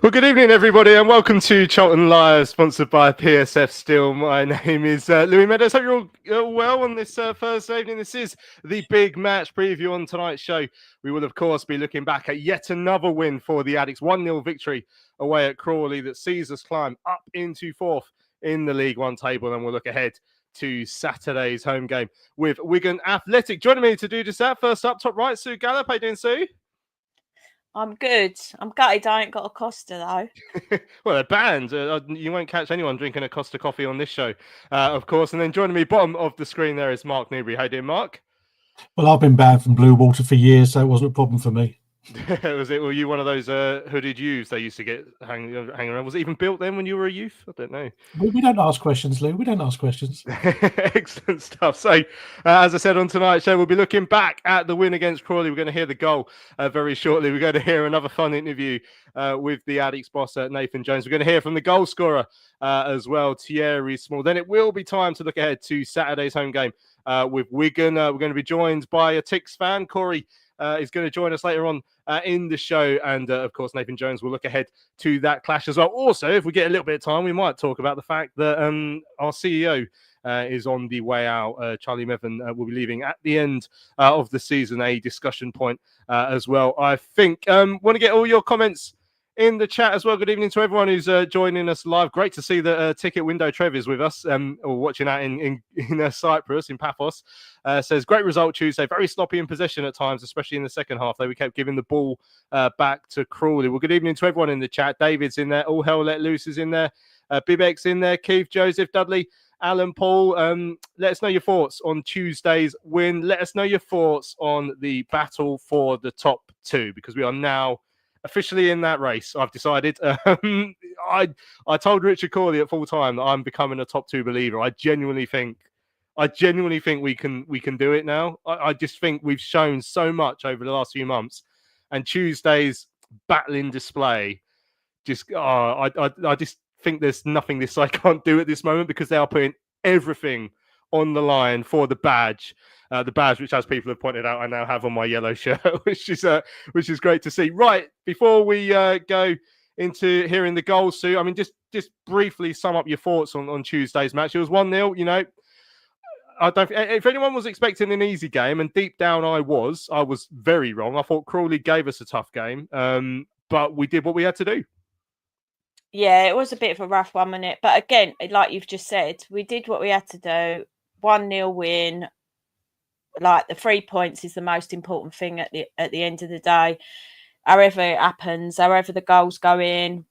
Well, good evening, everybody, and welcome to Charlton Live, sponsored by PSF Steel. My name is Louis Meadows. Hope you're all well on this Thursday evening. This is the big match preview on tonight's show. We will, of course, be looking back at yet another win for the Addicts. 1-0 victory away at Crawley that sees us climb up into fourth in the League One table. And we'll look ahead to Saturday's home game with Wigan Athletic. Joining me to do just that, first up, top right, Sue Gallup. How you doing, Sue? I'm good. I'm gutted I ain't got a Costa, though. Well, they're banned. You won't catch anyone drinking a Costa coffee on this show, of course. And then joining me, bottom of the screen there is Mark Newbury. How you doing, Mark? Well, I've been banned from Blue Water for years, so it wasn't a problem for me. Were you one of those hooded youths they used to get hanging around? Was it even built then when you were a youth? I don't know. We don't ask questions, Lou. We don't ask questions. Excellent stuff. So, as I said on tonight's show, we'll be looking back at the win against Crawley. We're going to hear the goal very shortly. We're going to hear another fun interview with the Addicts boss, Nathan Jones. We're going to hear from the goal scorer as well, Thierry Small. Then it will be time to look ahead to Saturday's home game with Wigan. We're going to be joined by a TICS fan, Corey. Is going to join us later on in the show. And, of course, Nathan Jones will look ahead to that clash as well. Also, if we get a little bit of time, we might talk about the fact that our CEO is on the way out. Charlie Mevin will be leaving at the end of the season, a discussion point as well, I think. Want to get all your comments in the chat as well. Good evening to everyone who's joining us live. Great to see that Ticket Window Trev is with us, or watching that in Cyprus, in Paphos. Says, great result Tuesday. Very sloppy in possession at times, especially in the second half, though we kept giving the ball back to Crawley. Well, good evening to everyone in the chat. David's in there. All Hell Let Loose is in there. Bibek's in there. Keith, Joseph, Dudley, Alan, Paul. Let us know your thoughts on Tuesday's win. Let us know your thoughts on the battle for the top two, because we are now officially in that race. I've decided. I told Richard Corley at full time that I'm becoming a top two believer. I genuinely think we can do it now. I just think we've shown so much over the last few months, and Tuesday's battling display I just think there's nothing this side can't do at this moment, because they are putting everything on the line for the badge. The badge, which, as people have pointed out, I now have on my yellow shirt, which is great to see. Right, before we go into hearing the goals, Sue, I mean, just briefly sum up your thoughts on Tuesday's match. It was 1-0, you know. If anyone was expecting an easy game, and deep down I was very wrong. I thought Crawley gave us a tough game, but we did what we had to do. Yeah, it was a bit of a rough 1 minute. But again, like you've just said, we did what we had to do. 1-0 win. Like, the 3 points is the most important thing at the end of the day. However it happens, however the goals go in,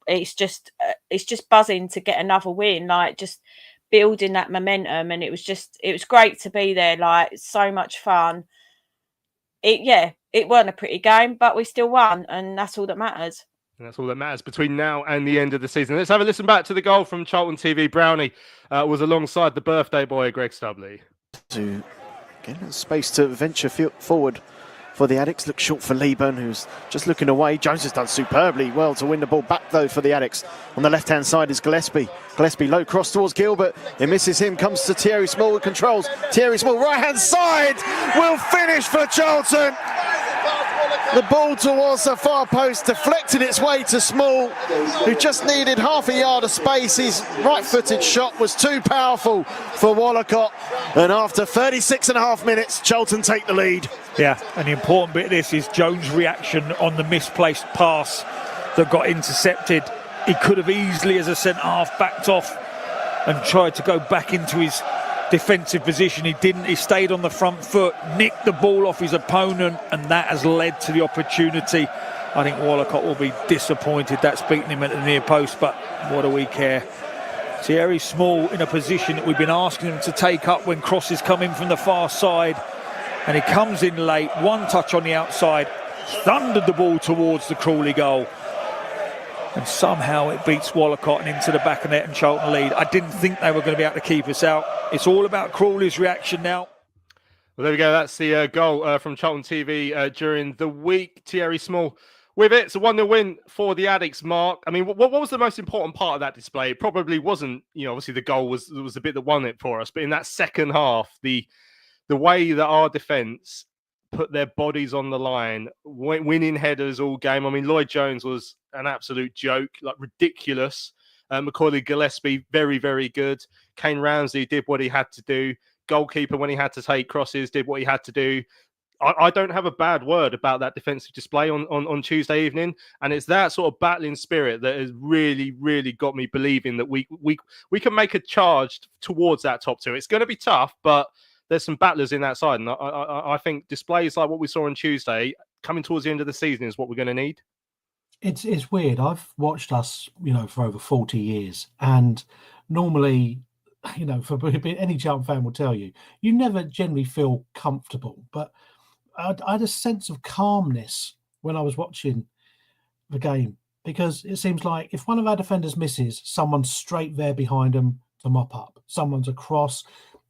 it's just buzzing to get another win. Like, just building that momentum, and it was great to be there. Like, so much fun. It wasn't a pretty game, but we still won, and that's all that matters. And that's all that matters between now and the end of the season. Let's have a listen back to the goal from Charlton TV. Brownie was alongside the birthday boy, Greg Stubley. To get space to venture forward for the Addicts. Looks short for Lieben, who's just looking away. Jones has done superbly well to win the ball back, though, for the Addicts. On the left-hand side is Gillespie. Gillespie low cross towards Gilbert. It misses him, comes to Thierry Small with controls. Thierry Small, right-hand side, will finish for Charlton. The ball towards the far post, deflected its way to Small, who just needed half a yard of space. His right-footed shot was too powerful for Wallacott. And after 36 and a half minutes, Charlton take the lead. Yeah, and the important bit of this is Jones' reaction on the misplaced pass that got intercepted. He could have easily, as a centre-half, backed off and tried to go back into his defensive position. He didn't. He stayed on the front foot, nicked the ball off his opponent, and that has led to the opportunity. I think Wallacott will be disappointed that's beaten him at the near post, but what do we care? Thierry Small in a position that we've been asking him to take up when crosses come in from the far side, and he comes in late, one touch on the outside, thundered the ball towards the Crawley goal, and somehow it beats Wallacott and into the back of net and Charlton lead. I didn't think they were going to be able to keep us out. It's all about Crawley's reaction now. Well, there we go. That's the goal from Charlton TV during the week. Thierry Small with it. It's a 1-0 win for the Addicts, Mark. I mean, what was the most important part of that display? It probably wasn't, obviously the goal was the bit that won it for us. But in that second half, the way that our defence put their bodies on the line, winning headers all game. I mean, Lloyd Jones was an absolute joke, like ridiculous. Macaulay Gillespie, very, very good. Kane Ramsey did what he had to do. Goalkeeper, when he had to take crosses, did what he had to do. I don't have a bad word about that defensive display on Tuesday evening, and it's that sort of battling spirit that has really, really got me believing that we can make a charge towards that top two. It's going to be tough, but there's some battlers in that side, and I think displays like what we saw on Tuesday coming towards the end of the season is what we're going to need. It's weird. I've watched us, for over 40 years, and normally, for any Charlton fan will tell you, you never generally feel comfortable, but I had a sense of calmness when I was watching the game, because it seems like if one of our defenders misses, someone's straight there behind them to mop up. Someone's across.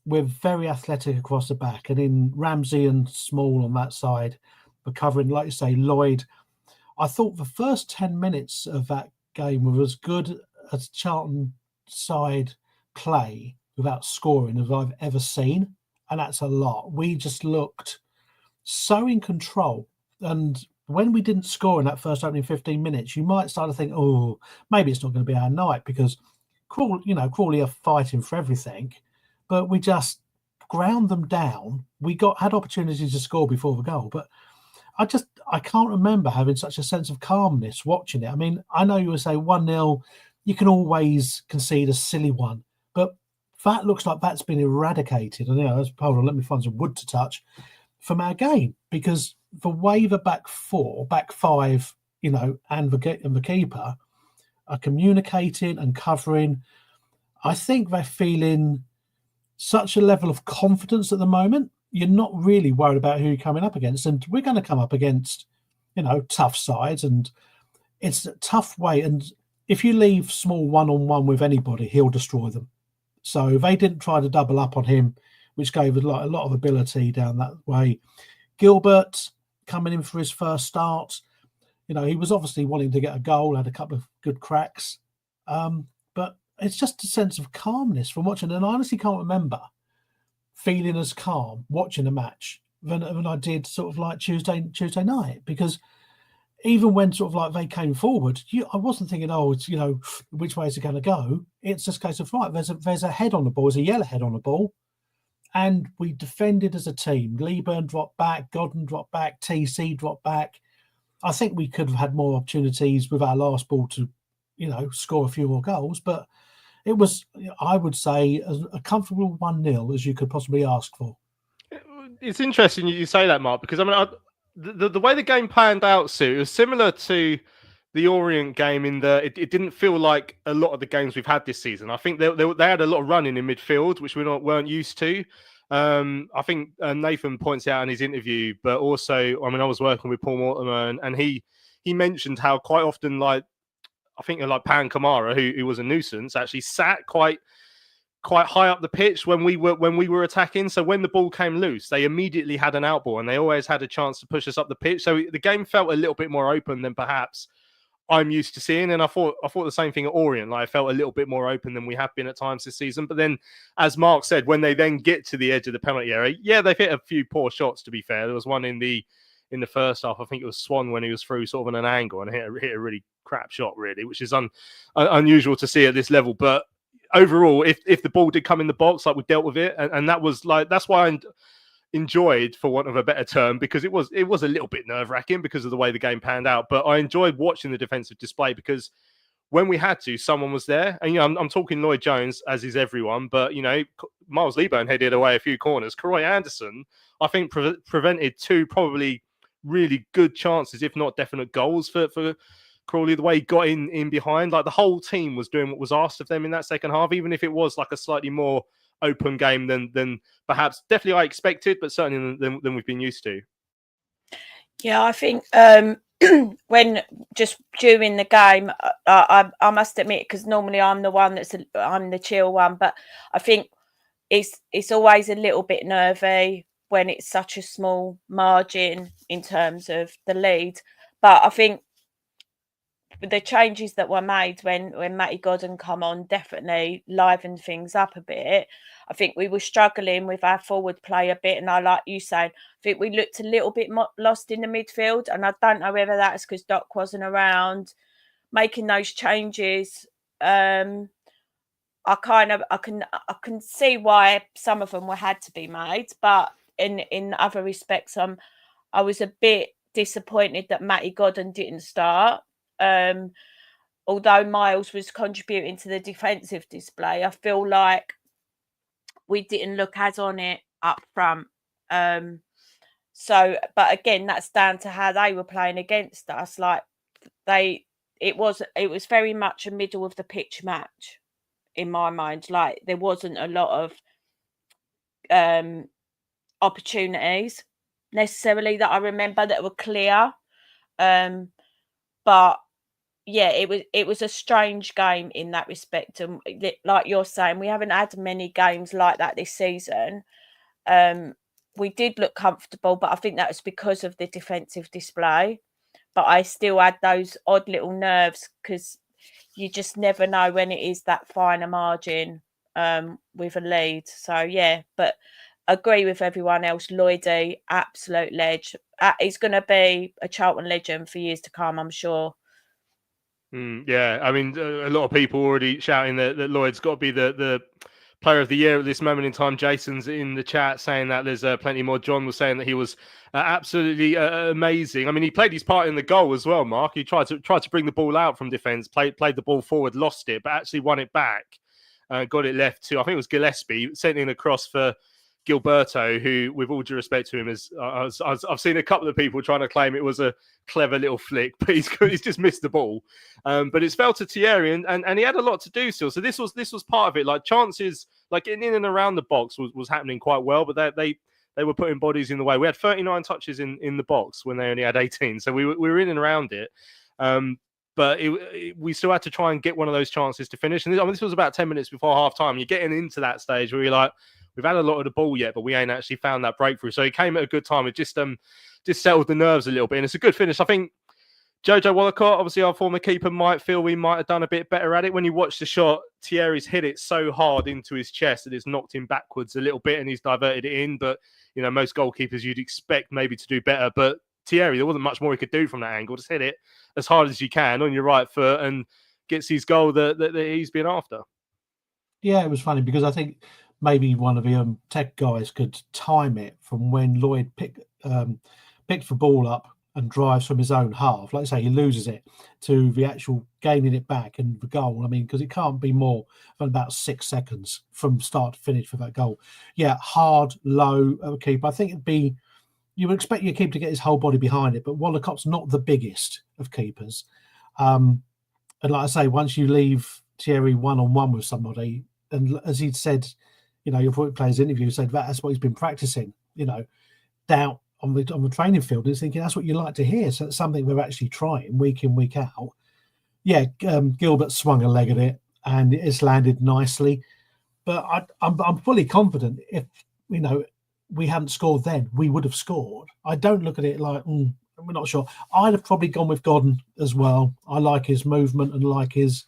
We're very athletic across the back, and in Ramsey and Small on that side, we're covering, like you say, Lloyd. I thought the first 10 minutes of that game were as good as Charlton side play without scoring as I've ever seen, and that's a lot. We just looked so in control, and when we didn't score in that first opening 15 minutes, you might start to think, oh, maybe it's not going to be our night, because Crawley are fighting for everything, but we just ground them down. We had opportunities to score before the goal, but I can't remember having such a sense of calmness watching it. I mean, I know you would say 1-0, you can always concede a silly one, but that looks like that's been eradicated. And hold on, let me find some wood to touch from our game, because the way the back five, and the keeper are communicating and covering, I think they're feeling such a level of confidence at the moment. You're not really worried about who you're coming up against, and we're going to come up against, tough sides, and it's a tough way. And if you leave Small one-on-one with anybody, he'll destroy them. So they didn't try to double up on him, which gave a lot of ability down that way. Gilbert coming in for his first start, he was obviously wanting to get a goal, had a couple of good cracks, but it's just a sense of calmness from watching. And I honestly can't remember feeling as calm watching a match than I did sort of like Tuesday night, because even when sort of like they came forward, I wasn't thinking, oh, it's, which way is it going to go? It's just a case of, right, there's a head on the ball, there's a yellow head on the ball. And we defended as a team. Leeburn dropped back, Godden dropped back, TC dropped back. I think we could have had more opportunities with our last ball to, score a few more goals. But it was, I would say, a comfortable 1-0 as you could possibly ask for. It's interesting you say that, Mark, because the way the game panned out, Sue, it was similar to the Orient game in that it didn't feel like a lot of the games we've had this season. I think they had a lot of running in midfield, which we weren't used to. I think Nathan points out in his interview, but also, I was working with Paul Mortimer, and he mentioned how quite often, like, I think like Pan Kamara, who was a nuisance, actually sat quite high up the pitch when we were attacking. So when the ball came loose, they immediately had an outball, and they always had a chance to push us up the pitch. So the game felt a little bit more open than perhaps I'm used to seeing, and I thought the same thing at Orient. Like, I felt a little bit more open than we have been at times this season. But then, as Mark said, when they then get to the edge of the penalty area, yeah, they've hit a few poor shots. To be fair, there was one in the first half. I think it was Swan when he was through sort of on an angle and hit a really crap shot, really, which is unusual to see at this level. But overall, if the ball did come in the box, like, we dealt with it, and that was like, that's why I enjoyed, for want of a better term, because it was a little bit nerve-wracking because of the way the game panned out, but I enjoyed watching the defensive display, because when we had to, someone was there. And I'm talking Lloyd Jones, as is everyone, but Miles Leeburn headed away a few corners. Karoy Anderson, I think, prevented two probably really good chances, if not definite goals for Crawley. The way he got in behind, like, the whole team was doing what was asked of them in that second half, even if it was like a slightly more open game than perhaps definitely I expected, but certainly than we've been used to. Yeah, I think when just during the game, I must admit, because normally I'm the one I'm the chill one, but I think it's always a little bit nervy when it's such a small margin in terms of the lead. But I think the changes that were made when Matty Godden come on definitely livened things up a bit. I think we were struggling with our forward play a bit, and I like you saying, I think we looked a little bit lost in the midfield, and I don't know whether that's because Doc wasn't around making those changes. I can see why some of them had to be made, but in other respects, I was a bit disappointed that Matty Godden didn't start. Although Miles was contributing to the defensive display, I feel like we didn't look as on it up front. So, but again, that's down to how they were playing against us. Like it was very much a middle of the pitch match in my mind. Like there wasn't a lot of opportunities necessarily that I remember that were clear. But yeah, it was a strange game in that respect. And like you're saying, we haven't had many games like that this season. We did look comfortable, but I think that was because of the defensive display. But I still had those odd little nerves because you just never know when it is that finer margin with a lead. So yeah, but agree with everyone else. Lloydie, absolute ledge. He's going to be a Charlton legend for years to come, I'm sure. Yeah, I mean, a lot of people already shouting that Lloyd's got to be the player of the year at this moment in time. Jason's in the chat saying that there's plenty more. John was saying that he was absolutely amazing. I mean, he played his part in the goal as well, Mark. He tried to bring the ball out from defence, played the ball forward, lost it, but actually won it back. Got it left to, I think it was Gillespie, sent in a cross for Gilberto, who, with all due respect to him, is I've seen a couple of people trying to claim it was a clever little flick, but he's just missed the ball. But it's fell to Thierry, and he had a lot to do still. So this was part of it. Like chances, like in and around the box was happening quite well, but they were putting bodies in the way. We had 39 touches in the box when they only had 18, so we were in and around it. But we still had to try and get one of those chances to finish. And this was about 10 minutes before half time. You're getting into that stage where you're like, we've had a lot of the ball yet, but we ain't actually found that breakthrough. So he came at a good time. It just settled the nerves a little bit. And it's a good finish. I think Jojo Wallacott, obviously our former keeper, might feel we might have done a bit better at it. When you watch the shot, Thierry's hit it so hard into his chest that it's knocked him backwards a little bit and he's diverted it in. But, you know, most goalkeepers you'd expect maybe to do better. But Thierry, there wasn't much more he could do from that angle. Just hit it as hard as you can on your right foot and gets his goal that he's been after. Yeah, it was funny because I think maybe one of the tech guys could time it from when Lloyd picked the ball up and drives from his own half. Like I say, he loses it to the actual gaining it back and the goal. I mean, because it can't be more than about 6 seconds from start to finish for that goal. Yeah, hard, low keeper. I think you would expect your keeper to get his whole body behind it, but Wallacott's not the biggest of keepers. And like I say, once you leave Thierry one-on-one with somebody, and as he'd said, you know, your players interview said that's what he's been practicing, you know, down on the training field. And he's thinking that's what you like to hear. So it's something we're actually trying week in, week out. Yeah, Gilbert swung a leg at it and it's landed nicely. But I'm fully confident if, you know, we hadn't scored then, we would have scored. I don't look at it like, we're not sure. I'd have probably gone with Godden as well. I like his movement and like his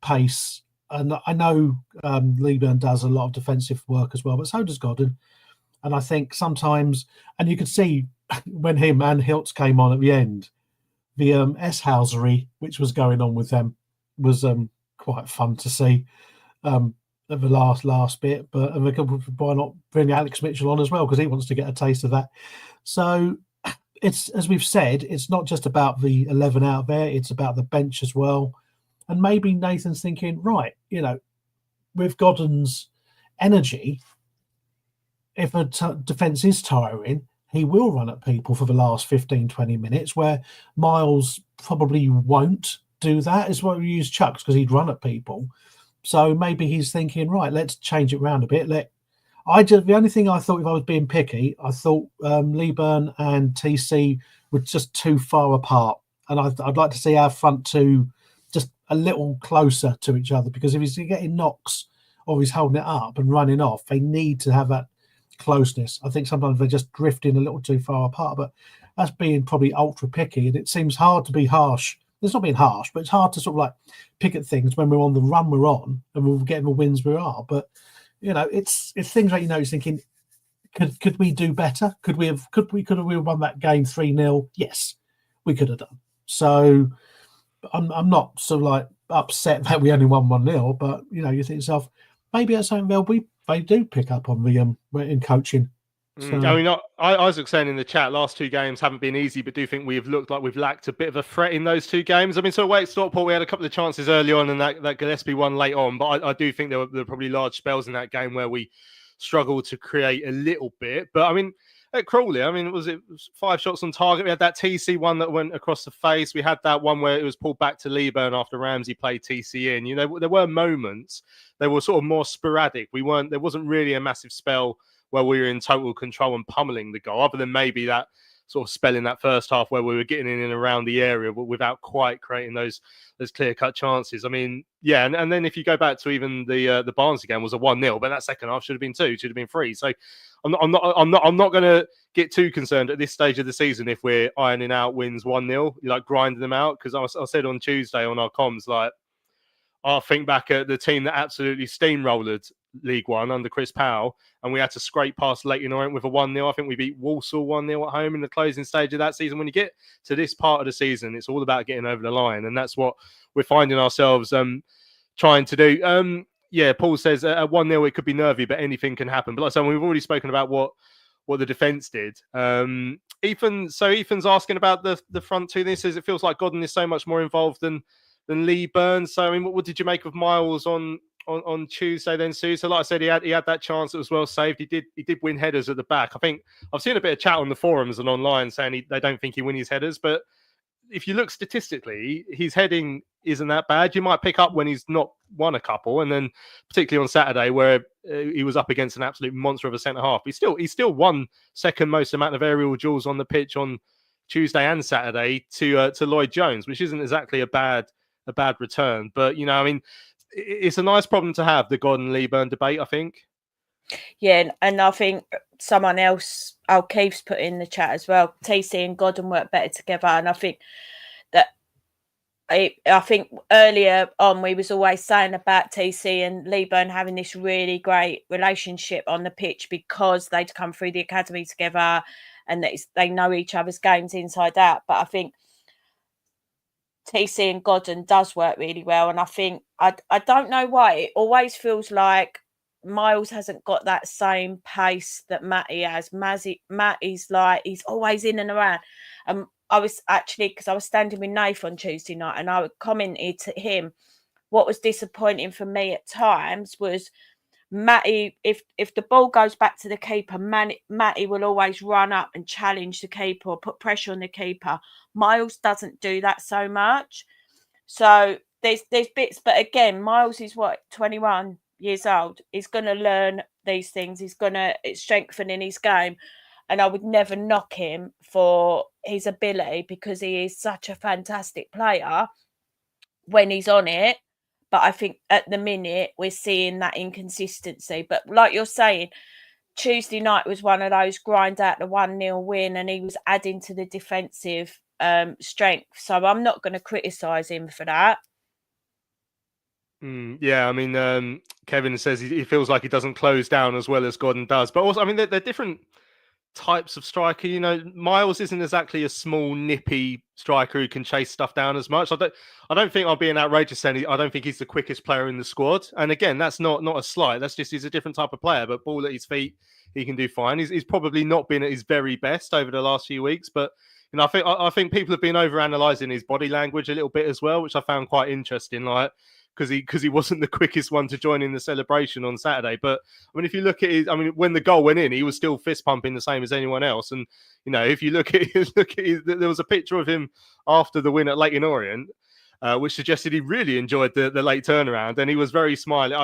pace. And I know Lieburn does a lot of defensive work as well, but so does Godden. And I think sometimes, and you could see when him and Hiltz came on at the end, the S-housery, which was going on with them, was quite fun to see at the last bit. But why not bring Alex Mitchell on as well, because he wants to get a taste of that. So it's, as we've said, it's not just about the 11 out there, it's about the bench as well. And maybe Nathan's thinking, right, you know, with Godden's energy, if a defence is tiring, he will run at people for the last 15, 20 minutes, where Miles probably won't do that. Is why we use Chucks, because he'd run at people. So maybe he's thinking, right, let's change it around a bit. The only thing I thought, if I was being picky, I thought Lieburn and TC were just too far apart. And I'd like to see our front two just a little closer to each other, because if he's getting knocks or he's holding it up and running off, they need to have that closeness. I think sometimes they're just drifting a little too far apart, but that's being probably ultra picky, and it seems hard to be harsh, it's not being harsh, but it's hard to sort of like pick at things when we're on the run we're on and we're getting the wins we are. But it's things like you're thinking, could we do better? Could we have won that game 3-0? Yes, we could have done. So I'm not sort of like upset that we only won 1-0, but you think to yourself, maybe that's something they do pick up on the in coaching. So. I mean, Isaac saying in the chat, last 2 games haven't been easy, but do think we've looked like we've lacked a bit of a threat in those 2 games. I mean, so away at Stockport, we had a couple of chances early on, and that Gillespie one late on, but I do think there were probably large spells in that game where we struggled to create a little bit. But I mean, at Crawley, it was 5 shots on target. We had that TC one that went across the face. We had that one where it was pulled back to Leeburn after Ramsey played TC in. There were moments. They were sort of more sporadic. There wasn't really a massive spell where we were in total control and pummeling the goal, other than maybe that sort of spell in that first half where we were getting in and around the area, but without quite creating those clear-cut chances. I mean, yeah, and then if you go back to even the Barnsley game was a 1-0, but that second half should have been 2, should have been 3. So I'm not going to get too concerned at this stage of the season if we're ironing out wins 1-0, like grinding them out, because I said on Tuesday on our comms, like, I'll think back at the team that absolutely steamrolled League One under Chris Powell, and we had to scrape past Leyton Orient with a 1-0. I think we beat Walsall 1-0 at home in the closing stage of that season. When you get to this part of the season, it's all about getting over the line, and that's what we're finding ourselves trying to do. Yeah, Paul says at 1-0 it could be nervy, but anything can happen. But like I said, we've already spoken about what the defence did. Ethan's asking about the front 2. He says it feels like Godden is so much more involved than Lee Burns. So, I mean, what did you make of Miles on Tuesday then, Sue? So, like I said, he had that chance that was well saved. He did win headers at the back. I think I've seen a bit of chat on the forums and online saying they don't think he wins his headers. But if you look statistically, his heading isn't that bad. You might pick up when he's not won a couple, and then particularly on Saturday where he was up against an absolute monster of a centre half. He still won second most amount of aerial duels on the pitch on Tuesday and Saturday to Lloyd Jones, which isn't exactly a bad return. But I mean, it's a nice problem to have, the Godden Leeburn debate, I think. Yeah, and I think someone else, Keith's put in the chat as well, TC and Godden work better together. And I think that I think earlier on we was always saying about TC and Leeburn having this really great relationship on the pitch because they'd come through the academy together and they know each other's games inside out. But I think TC and Godden does work really well, and I think I don't know why it always feels like Miles hasn't got that same pace that Matty has. Matty's like he's always in and around. I was actually, because I was standing with Nath on Tuesday night, and I commented to him what was disappointing for me at times was Matty, if the ball goes back to the keeper, Matty will always run up and challenge the keeper or put pressure on the keeper. Miles doesn't do that so much. So there's bits, but again, Miles is 21 years old. He's going to learn these things. It's strengthening his game. And I would never knock him for his ability because he is such a fantastic player when he's on it. But I think at the minute we're seeing that inconsistency. But like you're saying, Tuesday night was one of those grind out the 1-0 win, and he was adding to the defensive strength. So I'm not going to criticise him for that. Yeah, I mean, Kevin says he feels like he doesn't close down as well as Gordon does. But also, I mean, they're different types of striker. Miles isn't exactly a small, nippy striker who can chase stuff down as much. I don't think I'll be an outrageous saying I don't think he's the quickest player in the squad. And again, that's not a slight. That's just he's a different type of player. But ball at his feet, he can do fine. He's probably not been at his very best over the last few weeks. But I think people have been overanalyzing his body language a little bit as well, which I found quite interesting. Like, because he wasn't the quickest one to join in the celebration on Saturday. But I mean, if you look at when the goal went in, he was still fist pumping the same as anyone else. And if you look at there was a picture of him after the win at Leyton Orient, which suggested he really enjoyed the late turnaround, and he was very smiling.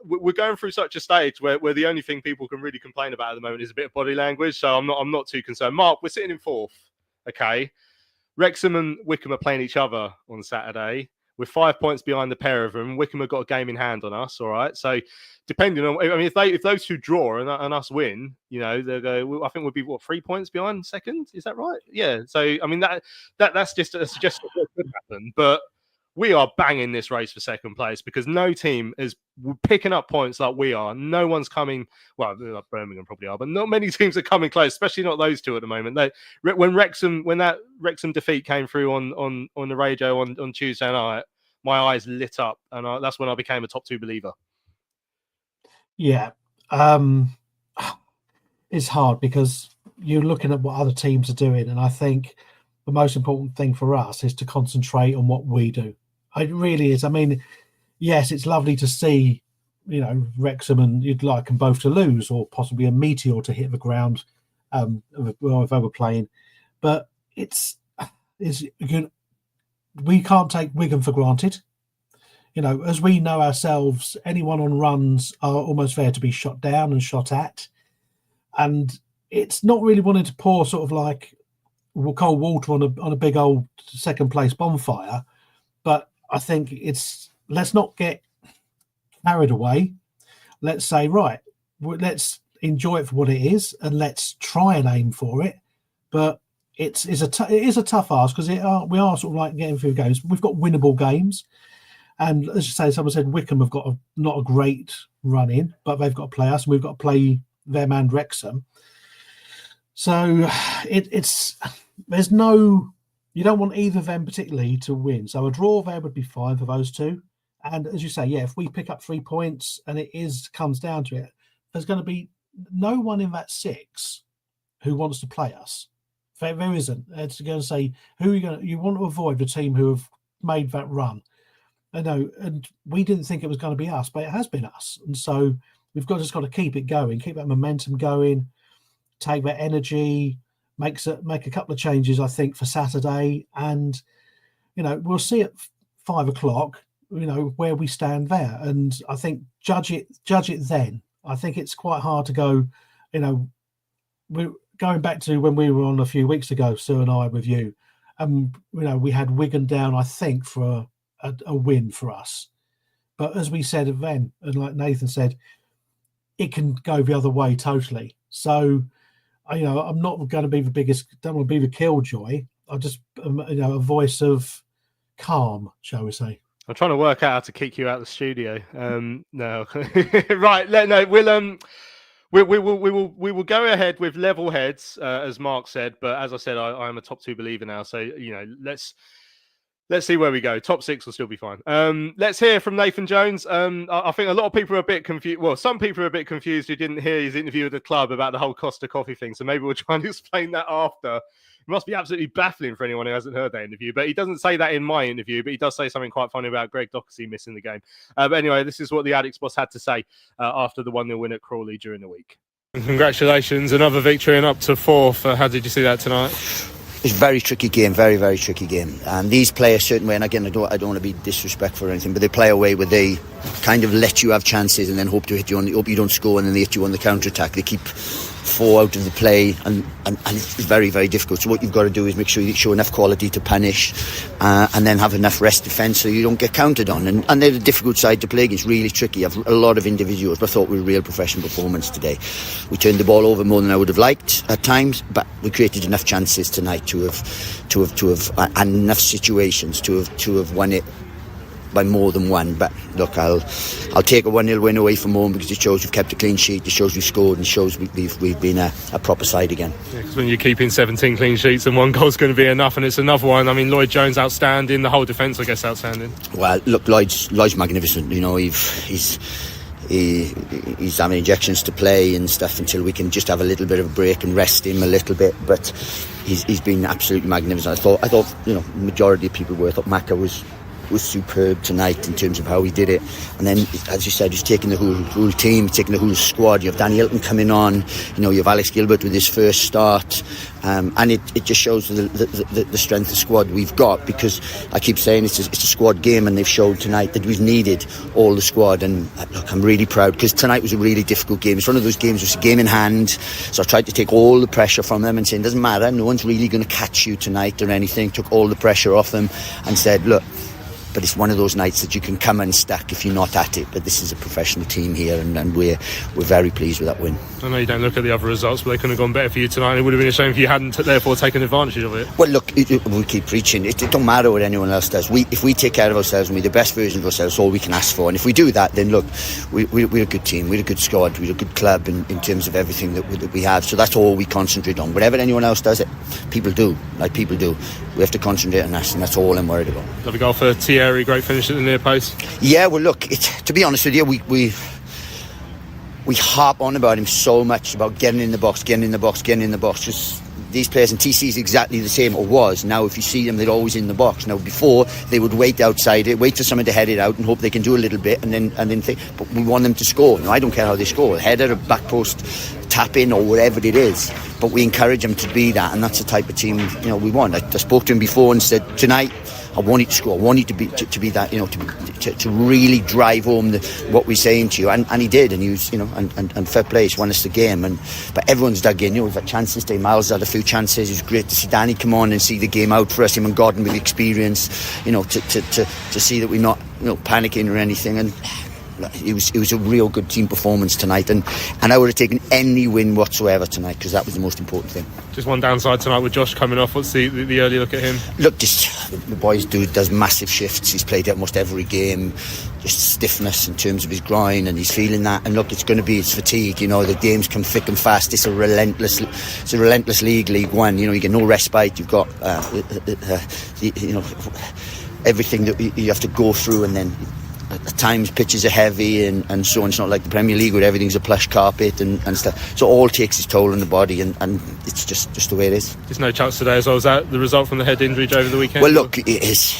We're going through such a stage where the only thing people can really complain about at the moment is a bit of body language. So I'm not too concerned. Mark, we're sitting in fourth. Okay, Wrexham and Wycombe are playing each other on Saturday. We're 5 points behind the pair of them. Wycombe have got a game in hand on us. All right. So depending on, I mean, if those two draw and us win, they'll go. I think we'll be 3 points behind second. Is that right? Yeah. So I mean that's just a suggestion of what could happen, but we are banging this race for second place because no team is picking up points like we are. No one's coming. Well, Birmingham probably are, but not many teams are coming close, especially not those two at the moment. When that Wrexham defeat came through on the radio on Tuesday night, my eyes lit up, and that's when I became a top 2 believer. Yeah, it's hard because you're looking at what other teams are doing, and I think the most important thing for us is to concentrate on what we do. It really is. I mean, yes, it's lovely to see, Wrexham and you'd like them both to lose, or possibly a meteor to hit the ground if they were playing. But it's good. We can't take Wigan for granted. As we know ourselves, anyone on runs are almost there to be shot down and shot at. And it's not really wanting to pour sort of like cold water on a big old second place bonfire. But I think let's not get carried away. Let's say, right, let's enjoy it for what it is, and let's try and aim for it. But it is a tough ask because we are sort of like getting through games. We've got winnable games, and as you say, someone said Wycombe have got not a great run in, but they've got to play us, and we've got to play them and Wrexham. So there's no. You don't want either of them particularly to win. So a draw there would be fine for those two. And as you say, yeah, if we pick up 3 points and it comes down to it, there's going to be no one in that 6 who wants to play us. There isn't. It's going to say you want to avoid the team who have made that run. I know, and we didn't think it was going to be us, but it has been us. And so we've just got to keep it going, keep that momentum going, take that energy. Make a couple of changes, I think, for Saturday, and we'll see at 5 o'clock, where we stand there, and I think judge it then. I think it's quite hard to go, we're going back to when we were on a few weeks ago, Sue and I with you, and we had Wigan down, I think, for a win for us, but as we said then, and like Nathan said, it can go the other way totally. So. I'm not going to be don't want to be the killjoy. I just, a voice of calm, shall we say. I'm trying to work out how to kick you out of the studio. No, right. No, we will go ahead with level heads, as Mark said. But as I said, I am a top 2 believer now. So, let's see where we go. Top 6 will still be fine. Let's hear from Nathan Jones. I think a lot of people are a bit confused. Well, some people are a bit confused who didn't hear his interview with the club about the whole Costa coffee thing. So maybe we'll try and explain that after. It must be absolutely baffling for anyone who hasn't heard that interview. But he doesn't say that in my interview, but he does say something quite funny about Greg Docherty missing the game. But anyway, this is what the Addicts boss had to say after the 1-0 win at Crawley during the week. Congratulations, another victory and up to 4th. How did you see that tonight? It's a very tricky game, very, very tricky game. And these players, certainly, and again, I don't want to be disrespectful or anything, but they play away where they kind of let you have chances and then hope you don't score, and then they hit you on the counter-attack. They keep 4 out of the play, and it's very, very difficult. So what you've got to do is make sure you show enough quality to punish, and then have enough rest defence so you don't get counted on. And they're a difficult side to play against, really tricky. I've a lot of individuals, but I thought we were a real professional performance today. We turned the ball over more than I would have liked at times, but we created enough chances tonight to have and enough situations to have won it by more than one. But look, I'll take a 1-0 win away from home because it shows we've kept a clean sheet, it shows we've scored, and it shows we've been a proper side again. Yeah, because when you're keeping 17 clean sheets and 1 goal's going to be enough, and it's another one. I mean, Lloyd Jones outstanding, the whole defence, I guess, outstanding. Well, look, Lloyd's magnificent. He's having injections to play and stuff until we can just have a little bit of a break and rest him a little bit. But he's been absolutely magnificent. I thought majority of people were. I thought Maka was superb tonight in terms of how he did it. And then, as you said, he's taking the whole team, taking the whole squad. You have Danny Hilton coming on, you have Alex Gilbert with his first start, and it just shows the strength of squad we've got, because I keep saying it's a squad game, and they've showed tonight that we've needed all the squad. And look, I'm really proud, because tonight was a really difficult game. It's one of those games, it's a game in hand, so I tried to take all the pressure from them and saying, doesn't matter, no one's really going to catch you tonight or anything. Took all the pressure off them and said, look, but it's one of those nights that you can come unstuck if you're not at it. But this is a professional team here, and we're very pleased with that win. I know you don't look at the other results, but they couldn't have gone better for you tonight. It would have been a shame if you hadn't therefore taken advantage of it. Well, look, we keep preaching. It don't matter what anyone else does. If we take care of ourselves and we're the best version of ourselves, all we can ask for. And if we do that, then look, we're a good team, we're a good squad, we're a good club in terms of everything that we have. So that's all we concentrate on. Whatever anyone else does, people do. We have to concentrate on us, and that's all I'm worried about. Lovely goal for Thierry, great finish at the near post. Yeah, well, look, to be honest with you, we harp on about him so much, about getting in the box. Just these players, and TC is exactly the same, or was. Now, if you see them, they're always in the box. Now, before, they would wait outside it, wait for someone to head it out and hope they can do a little bit, and then think, but we want them to score. Now, I don't care how they score, header, a back post, tap in, or whatever it is, but we encourage them to be that, and that's the type of team we want. I spoke to him before and said, tonight, I want you to score. I want you to be that, to really drive home what we're saying to you, and he did, and he was, and fair play, he's won us the game, but everyone's dug in. We've had chances today. Miles had a few chances. It was great to see Danny come on and see the game out for us. Him and Gordon with experience, to see that we're not panicking or anything, and it was a real good team performance tonight, and I would have taken any win whatsoever tonight, because that was the most important thing. Just one downside tonight with Josh coming off. What's the early look at him? Look, the boy does massive shifts. He's played almost every game. Just stiffness in terms of his groin, and he's feeling that. And look, it's fatigue. The games come thick and fast. It's a relentless league, League One. You get no respite. You've got everything that you have to go through, and then at times pitches are heavy and so on. It's not like the Premier League where everything's a plush carpet and stuff. So all takes its toll on the body, and it's just the way it is. There's no chance today as well. Was that the result from the head injury over the weekend? Well, look, it is.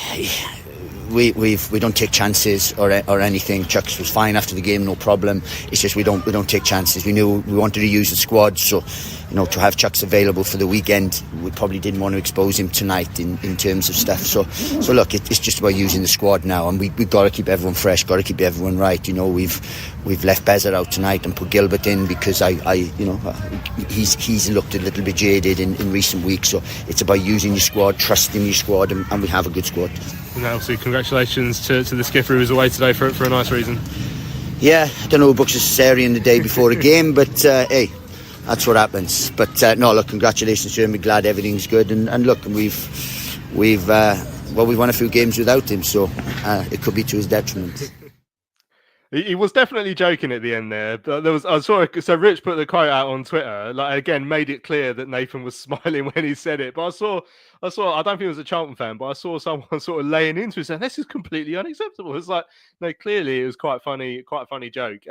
We don't take chances or anything. Chucks was fine after the game, no problem. It's just we don't take chances. We knew we wanted to use the squad, so to have Chucks available for the weekend, we probably didn't want to expose him tonight in terms of stuff. So look, it's just about using the squad now, and we've got to keep everyone fresh, got to keep everyone right. We've left Bezer out tonight and put Gilbert in because he's looked a little bit jaded in recent weeks. So it's about using your squad, trusting your squad, and we have a good squad. And obviously, congratulations to the skipper who was away today for a nice reason. Yeah, I don't know who books a cesarean the day before a game, but hey, that's what happens. But no, look, congratulations to him. We're glad everything's good, and look, we've won a few games without him, so it could be to his detriment. He was definitely joking at the end there. But so Rich put the quote out on Twitter, again made it clear that Nathan was smiling when he said it. But I saw I don't think it was a Charlton fan, but I saw someone sort of laying into it saying this is completely unacceptable. It's like, no, clearly it was quite a funny joke.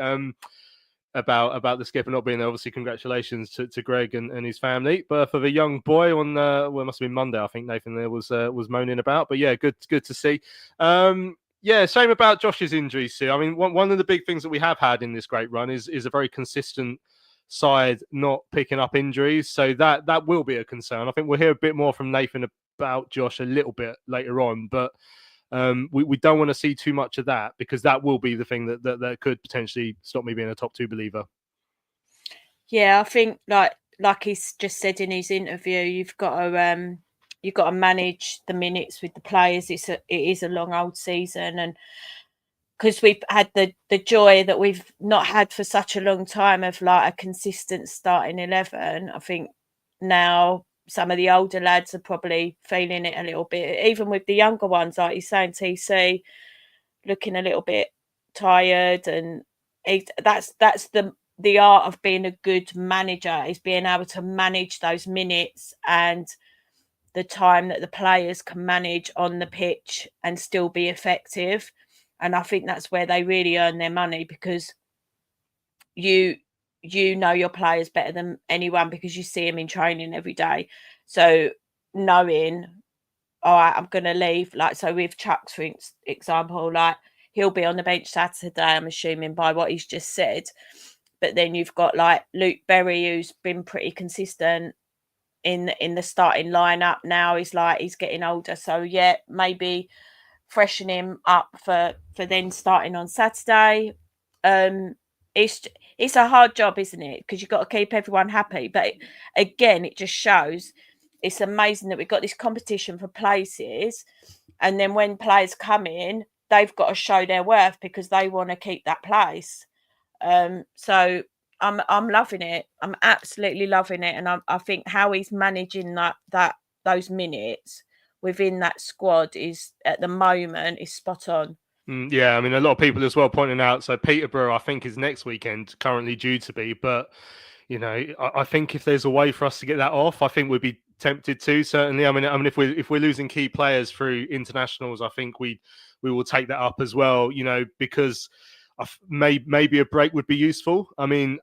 About the skipper not being there. Obviously, congratulations to Greg and his family. But for the young boy on it must have been Monday, I think Nathan there was moaning about. But yeah, good to see. Yeah, shame about Josh's injuries, Sue. I mean, one of the big things that we have had in this great run is a very consistent side not picking up injuries. So that will be a concern. I think we'll hear a bit more from Nathan about Josh a little bit later on, but we don't want to see too much of that, because that will be the thing that could potentially stop me being a top 2 believer. Yeah, I think like he's just said in his interview, you've got to manage the minutes with the players. It is a long old season, and because we've had the joy that we've not had for such a long time of a consistent starting 11, I think now some of the older lads are probably feeling it a little bit, even with the younger ones, like you're saying, TC, looking a little bit tired, and that's the art of being a good manager, is being able to manage those minutes and the time that the players can manage on the pitch and still be effective. And I think that's where they really earn their money, because you know your players better than anyone, because you see them in training every day. So knowing, all right, I'm going to leave. So with Chucks, for example, he'll be on the bench Saturday, I'm assuming, by what he's just said. But then you've got Luke Berry, who's been pretty consistent in the starting lineup now. He's getting older, so yeah, maybe freshen him up for then starting on Saturday. It's a hard job, isn't it? Because you've got to keep everyone happy. But again, it just shows it's amazing that we've got this competition for places, And then when players come in, they've got to show their worth because they want to keep that place. So I'm loving it. I'm absolutely loving it, and I think how he's managing those minutes within that squad is at the moment is spot on. Yeah, I mean, a lot of people as well pointing out. So Peterborough, I think, is next weekend currently due to be, but I think if there's a way for us to get that off, I think we'd be tempted to. Certainly, I mean, if we're losing key players through internationals, I think we will take that up as well. Because maybe a break would be useful. I mean,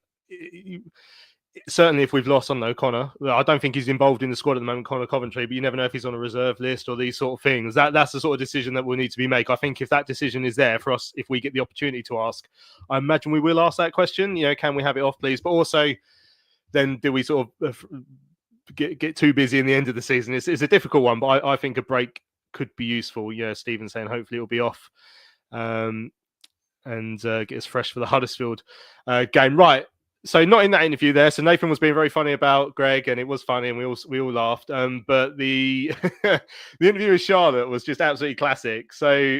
certainly if we've lost on O'Connor, I don't think he's involved in the squad at the moment, Connor Coventry, but you never know if he's on a reserve list or these sort of things. That's the sort of decision that we'll need to be made. I think if that decision is there for us, if we get the opportunity to ask, I imagine we will ask that question. Can we have it off, please? But also, then do we sort of get too busy in the end of the season? It's a difficult one, but I think a break could be useful. Yeah, Stephen saying hopefully it'll be off and get us fresh for the Huddersfield game. Right. So not in that interview there. So Nathan was being very funny about Greg, and it was funny, and we all laughed. But the the interview with Charlotte was just absolutely classic. So,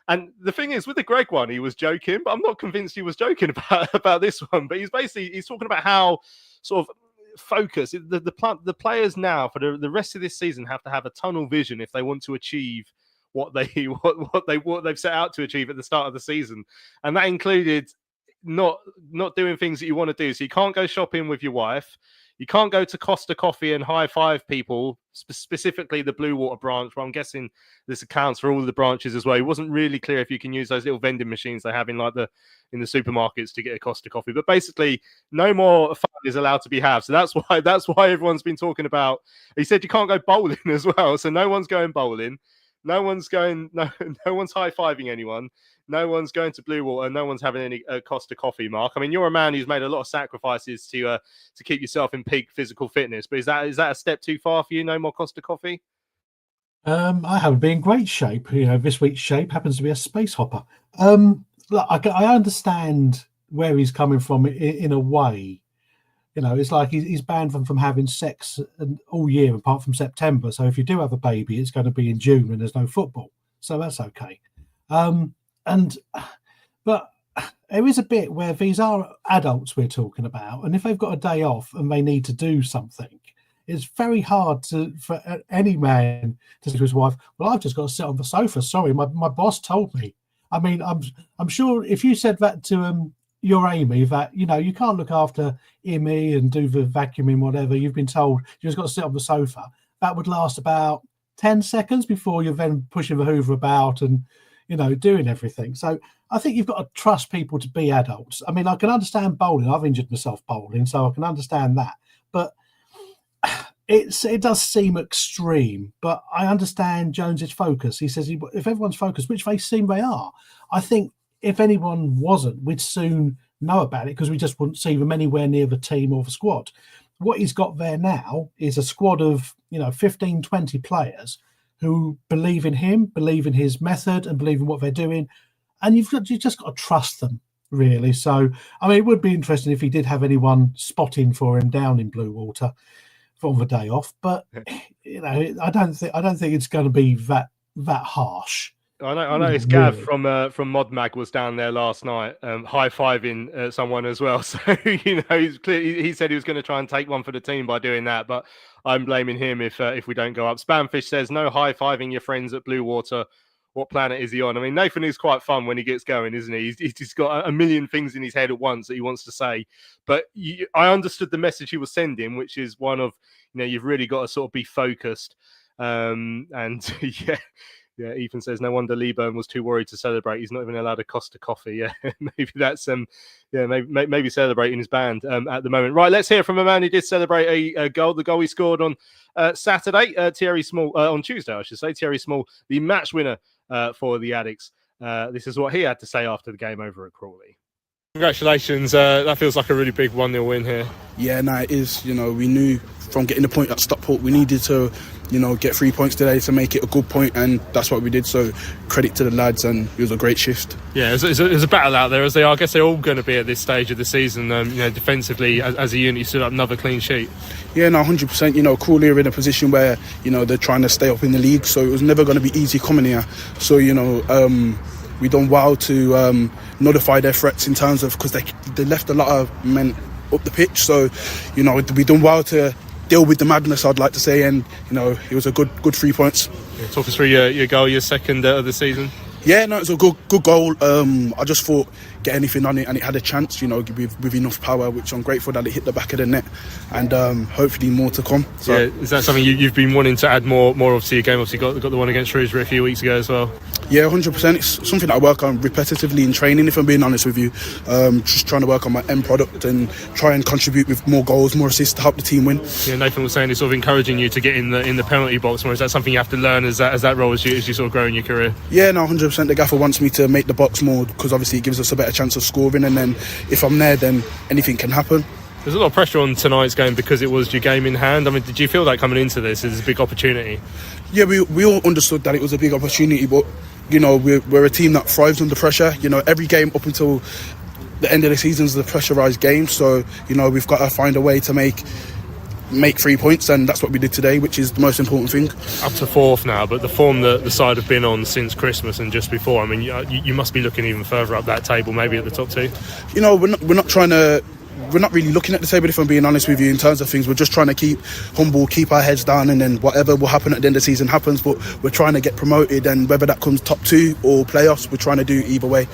and the thing is, with the Greg one, he was joking, but I'm not convinced he was joking about this one. But he's talking about how sort of focus the players now for the rest of this season have to have a tunnel vision if they want to achieve what they've set out to achieve at the start of the season, and that included not doing things that you want to do. So you can't go shopping with your wife. You can't go to Costa Coffee and high five people, specifically the Blue Water branch, but I'm guessing this accounts for all of the branches as well. It wasn't really clear if you can use those little vending machines they have in the supermarkets to get a Costa Coffee. But basically, no more fun is allowed to be had. So that's why everyone's been talking about. He said you can't go bowling as well. So no one's going bowling. No one's high-fiving anyone. No one's going to Blue Water. No one's having any Costa Coffee, Mark. I mean, you're a man who's made a lot of sacrifices to keep yourself in peak physical fitness. But is that a step too far for you? No more Costa Coffee? I haven't been in great shape. This week's shape happens to be a space hopper. Look, I understand where he's coming from in a way. It's like he's banned from having sex all year apart from September. So if you do have a baby, it's going to be in June when there's no football. So that's okay. But there is a bit where these are adults we're talking about, and if they've got a day off and they need to do something, it's very hard for any man to say to his wife, "Well, I've just got to sit on the sofa. Sorry, my boss told me." I mean, I'm sure if you said that to your Amy, that you can't look after Amy and do the vacuuming, whatever, you've been told you just got to sit on the sofa, that would last about 10 seconds before you're then pushing the Hoover about and doing everything. So I think you've got to trust people to be adults. I mean, I can understand bowling. I've injured myself bowling, so I can understand that. But it does seem extreme. But I understand Jones's focus. He says if everyone's focused, which they seem they are, I think if anyone wasn't, we'd soon know about it because we just wouldn't see them anywhere near the team or the squad. What he's got there now is a squad of 15, 20 players who believe in him, believe in his method, and believe in what they're doing. And you've just got to trust them, really. So, I mean, it would be interesting if he did have anyone spotting for him down in Blue Water on the day off. But I don't think it's going to be that harsh. I know. It's Gav from Mod Mag was down there last night, high fiving someone as well. So he said he was going to try and take one for the team by doing that. But I'm blaming him if we don't go up. Spamfish says no high fiving your friends at Blue Water. What planet is he on? I mean, Nathan is quite fun when he gets going, isn't he? He's got a million things in his head at once that he wants to say. But I understood the message he was sending, which is one of you've really got to sort of be focused. Yeah, Ethan says no wonder Leeburn was too worried to celebrate. He's not even allowed a Costa Coffee. Yeah, maybe that's maybe celebrating his band at the moment. Right, let's hear from a man who did celebrate a goal. The goal he scored on Saturday, Thierry Small on Tuesday, I should say. Thierry Small, the match winner for the Addicts. This is what he had to say after the game over at Crawley. Congratulations. That feels like a really big 1-0 win here. Yeah, no, it is. You know, we knew from getting the point at Stockport, we needed to, you know, get 3 points today to make it a good point, and that's what we did. So credit to the lads, and it was a great shift. Yeah, there's a battle out there, as they are. I guess they're all going to be at this stage of the season. You know, defensively, as a unit, you stood up another clean sheet. Yeah, no, 100%. You know, Crawley are in a position where, you know, they're trying to stay up in the league, so it was never going to be easy coming here. So, you know, we done well to nullify their threats in terms of, because they left a lot of men up the pitch. So, you know, we done well to deal with the madness, I'd like to say, and you know, it was a good 3 points. Yeah, talk us through your goal, your second of the season. Yeah, no, it was a good goal. I just thought get anything on it, and it had a chance, you know, with enough power, which I'm grateful that it hit the back of the net, and hopefully more to come. So, yeah, is that something you've been wanting to add more? Obviously, a game. Obviously, got the one against Shrewsbury a few weeks ago as well. Yeah, 100%. It's something that I work on repetitively in training, if I'm being honest with you. Just trying to work on my end product and try and contribute with more goals, more assists to help the team win. Yeah, Nathan was saying it's sort of encouraging you to get in the penalty box more. Is that something you have to learn as that role as you sort of grow in your career? Yeah, no, 100%. The gaffer wants me to make the box more, because obviously it gives us a better chance of scoring, and then if I'm there, then anything can happen. There's a lot of pressure on tonight's game because it was your game in hand. I mean, did you feel that coming into this is a big opportunity? Yeah, we all understood that it was a big opportunity, but you know, we're a team that thrives under pressure. You know, every game up until the end of the season is a pressurised game, so you know, we've got to find a way to make 3 points, and that's what we did today, which is the most important thing. Up to fourth now, but the form that the side have been on since Christmas and just before, I mean, you must be looking even further up that table, maybe at the top two. You know, we're not really looking at the table, if I'm being honest with you, in terms of things. We're just trying to keep humble, keep our heads down, and then whatever will happen at the end of the season happens. But we're trying to get promoted, and whether that comes top two or playoffs, we're trying to do either way.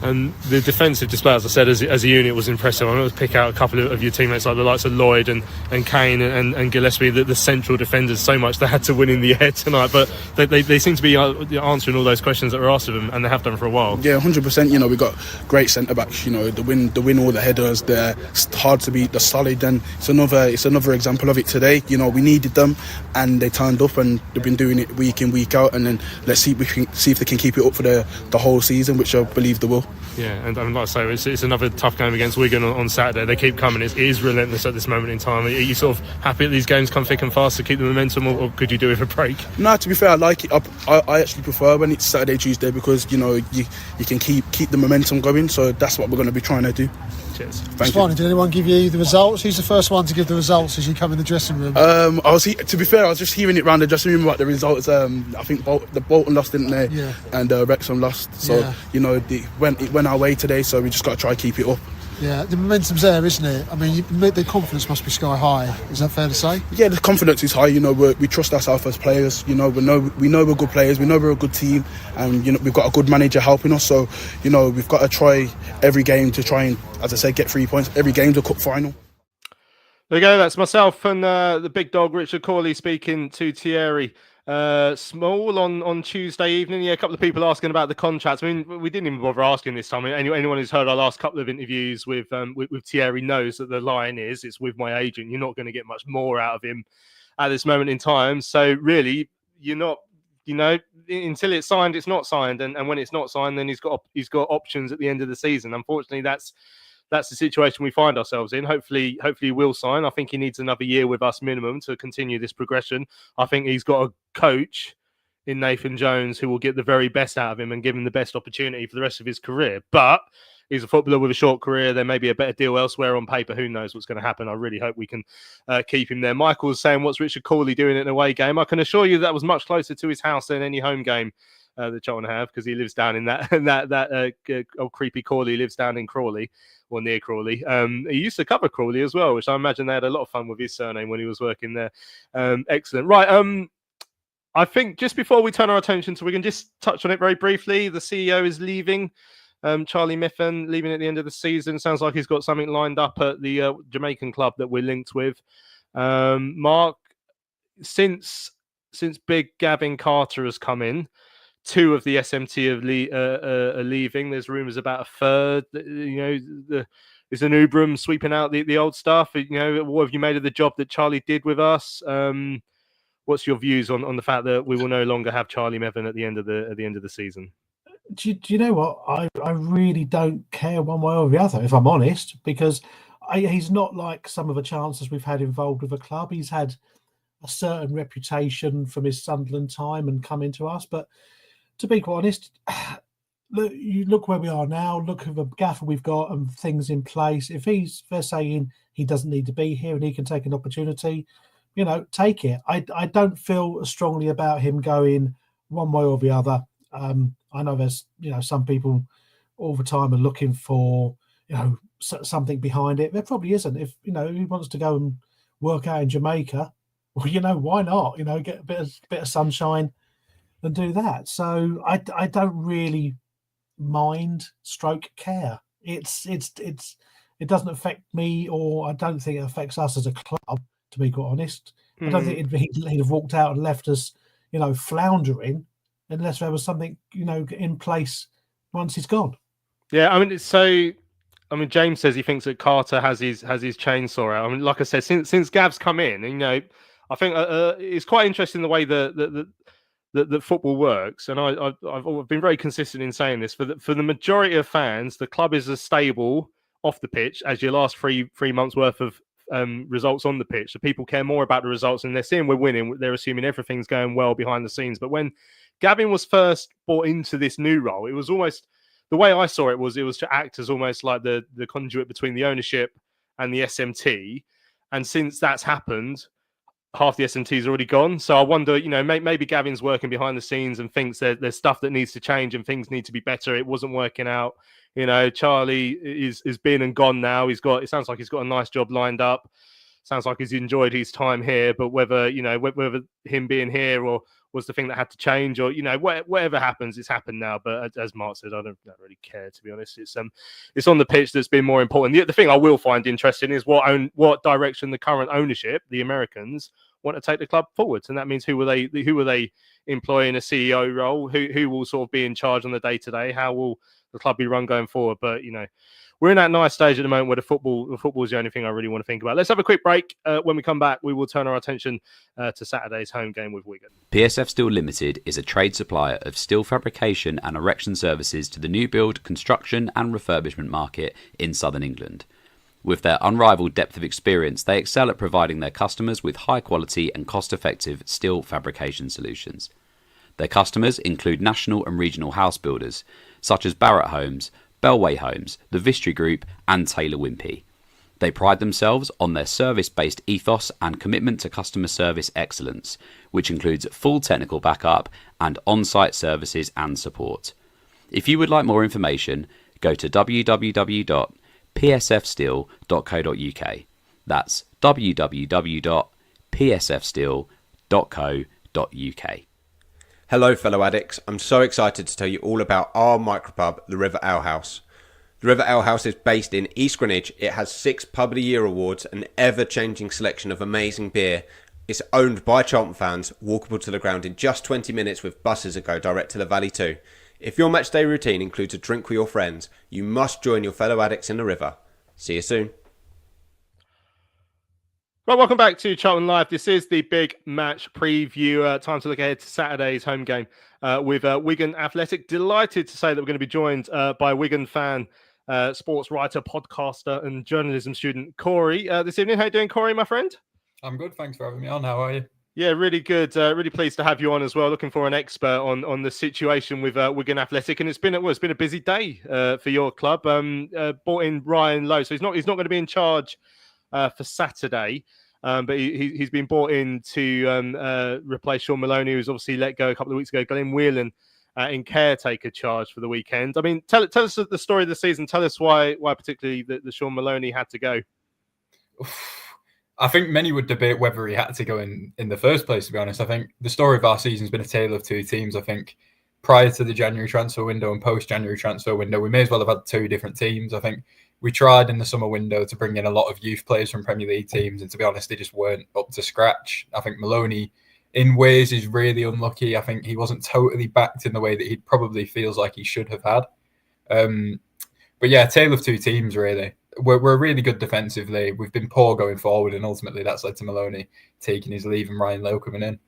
And the defensive display, as I said, as a unit was impressive. I'm going to pick out a couple of your teammates, like the likes of Lloyd and Kane and Gillespie, the central defenders, so much they had to win in the air tonight. But they seem to be answering all those questions that were asked of them, and they have done for a while. Yeah, 100%. You know, we've got great centre-backs. You know, the win all the headers. They're hard to beat, they're solid, and it's another example of it today. You know, we needed them, and they turned up, and they've been doing it week in, week out. And then let's see if they can keep it up for the whole season, which I believe they will. Yeah, and like I say, it's another tough game against Wigan on Saturday. They keep coming. It is relentless at this moment in time. Are you sort of happy that these games come thick and fast to keep the momentum, or could you do with a break? No, to be fair, I like it. I actually prefer when it's Saturday, Tuesday, because you know you can keep the momentum going. So that's what we're going to be trying to do. Cheers. Thank you. Did anyone give you the results? Who's the first one to give the results as you come in the dressing room? To be fair, I was just hearing it around the dressing room about the results. I think the Bolton lost, didn't they? Yeah. And Wrexham lost. So yeah. You know, it went our way today. So we just got to try and keep it up. Yeah, the momentum's there, isn't it? I mean, the confidence must be sky high. Is that fair to say? Yeah, the confidence is high. You know, we trust ourselves as players. You know, we know we're good players. We know we're a good team, and you know we've got a good manager helping us. So, you know, we've got to try every game to try and, as I said, get 3 points. Every game's a cup final. There you go. That's myself and the big dog Richard Crawley speaking to Thierry Small on Tuesday evening. Yeah, a couple of people asking about the contracts. I mean, we didn't even bother asking this time. Anyone who's heard our last couple of interviews with Thierry knows that the line is, it's with my agent. You're not going to get much more out of him at this moment in time. So really, you're not, you know, until it's signed, it's not signed. And when it's not signed, then he's got options at the end of the season. Unfortunately, that's the situation we find ourselves in. Hopefully he will sign. I think he needs another year with us minimum to continue this progression. I think he's got a coach in Nathan Jones who will get the very best out of him and give him the best opportunity for the rest of his career. But he's a footballer with a short career. There may be a better deal elsewhere on paper. Who knows what's going to happen? I really hope we can keep him there. Michael's saying, what's Richard Crawley doing in an away game? I can assure you that was much closer to his house than any home game that Charlton have, because he lives down in that old creepy Crawley lives down in Crawley, or near Crawley. He used to cover Crawley as well, which I imagine they had a lot of fun with his surname when he was working there. Excellent. Right. I think just before we turn our attention to Wigan, just touch on it very briefly. The CEO is leaving. Charlie Miffin leaving at the end of the season. Sounds like he's got something lined up at the Jamaican club that we're linked with. Mark, since big Gavin Carter has come in, 2 of the SMT are leaving. There's rumours about a third. You know, is an Ubram sweeping out the old stuff. You know, what have you made of the job that Charlie did with us? What's your views on the fact that we will no longer have Charlie Mevin at the end of the season? do you know what? I really don't care one way or the other, if I'm honest, because he's not like some of the chancellors we've had involved with the club. He's had a certain reputation from his Sunderland time and coming to us. But to be quite honest, look where we are now. Look at the gaffer we've got and things in place. If they're saying he doesn't need to be here and he can take an opportunity, take it. I don't feel as strongly about him going one way or the other. I know there's some people all the time are looking for something behind it. There probably isn't. If he wants to go and work out in Jamaica, well, why not? Get a bit of sunshine and do that. So I don't really mind / care. It doesn't affect me, or I don't think it affects us as a club, to be quite honest. I don't think he'd have walked out and left us floundering unless there was something in place once he's gone. Yeah, James says he thinks that Carter has his chainsaw out. I mean, like I said, since Gav's come in, I think it's quite interesting the way that football works, and I've been very consistent in saying this. For the majority of fans, the club is as stable off the pitch as your last three months worth of results on the pitch. So people care more about the results, and they're seeing we're winning. They're assuming everything's going well behind the scenes. But when Gavin was first brought into this new role, it was almost, the way I saw it was to act as almost like the conduit between the ownership and the SMT. And since that's happened, half the SMT is already gone. So I wonder, maybe Gavin's working behind the scenes and thinks there's stuff that needs to change and things need to be better. It wasn't working out. Charlie is been and gone now. It sounds like he's got a nice job lined up. Sounds like he's enjoyed his time here, but whether him being here or was the thing that had to change, or whatever happens, it's happened now. But as Mark said, I don't really care, to be honest. It's on the pitch that's been more important. The thing I will find interesting is what direction the current ownership, the Americans, want to take the club forwards, and that means who will they employ in a CEO role? Who will sort of be in charge on the day to day? How will the club be run going forward? But we're in that nice stage at the moment where the football is the only thing I really want to think about. Let's have a quick break. When we come back, we will turn our attention to Saturday's home game with Wigan. PSF Steel Limited is a trade supplier of steel fabrication and erection services to the new build, construction and refurbishment market in southern England. With their unrivaled depth of experience, they excel at providing their customers with high quality and cost-effective steel fabrication solutions. Their customers include national and regional house builders, such as Barratt Homes, Bellway Homes, the Vistry Group and Taylor Wimpey. They pride themselves on their service-based ethos and commitment to customer service excellence, which includes full technical backup and on-site services and support. If you would like more information, go to www.psfsteel.co.uk. That's www.psfsteel.co.uk. Hello fellow addicts, I'm so excited to tell you all about our micropub, the River Ale House. The River Ale House is based in East Greenwich. It has 6 Pub of the Year awards, an ever-changing selection of amazing beer. It's owned by Charlton fans, walkable to the ground in just 20 minutes with buses that go direct to the Valley too. If your matchday routine includes a drink with your friends, you must join your fellow addicts in the River. See you soon. Right, welcome back to Charlton Live. This is the big match preview. Time to look ahead to Saturday's home game with Wigan Athletic. Delighted to say that we're going to be joined by Wigan fan, sports writer, podcaster and journalism student Corey this evening. How you doing, Corey, my friend? I'm good. Thanks for having me on. How are you? Yeah, really good. Really pleased to have you on as well. Looking for an expert on the situation with Wigan Athletic, and it's been a busy day for your club. Brought in Ryan Lowe, so he's not going to be in charge for Saturday, but he's been brought in to replace Sean Maloney, who's obviously let go a couple of weeks ago. Glenn Whelan in caretaker charge for the weekend. I mean, tell us the story of the season. Tell us why particularly the Sean Maloney had to go. I think many would debate whether he had to go in the first place, to be honest. I think the story of our season has been a tale of two teams. I think prior to the January transfer window and post-January transfer window, we may as well have had 2 different teams. I think we tried in the summer window to bring in a lot of youth players from Premier League teams, and to be honest, they just weren't up to scratch. I think Maloney, in ways, is really unlucky. I think he wasn't totally backed in the way that he probably feels like he should have had. But yeah, tale of 2 teams, really. We're really good defensively. We've been poor going forward, and ultimately that's led to Maloney taking his leave and Ryan Lowe coming in.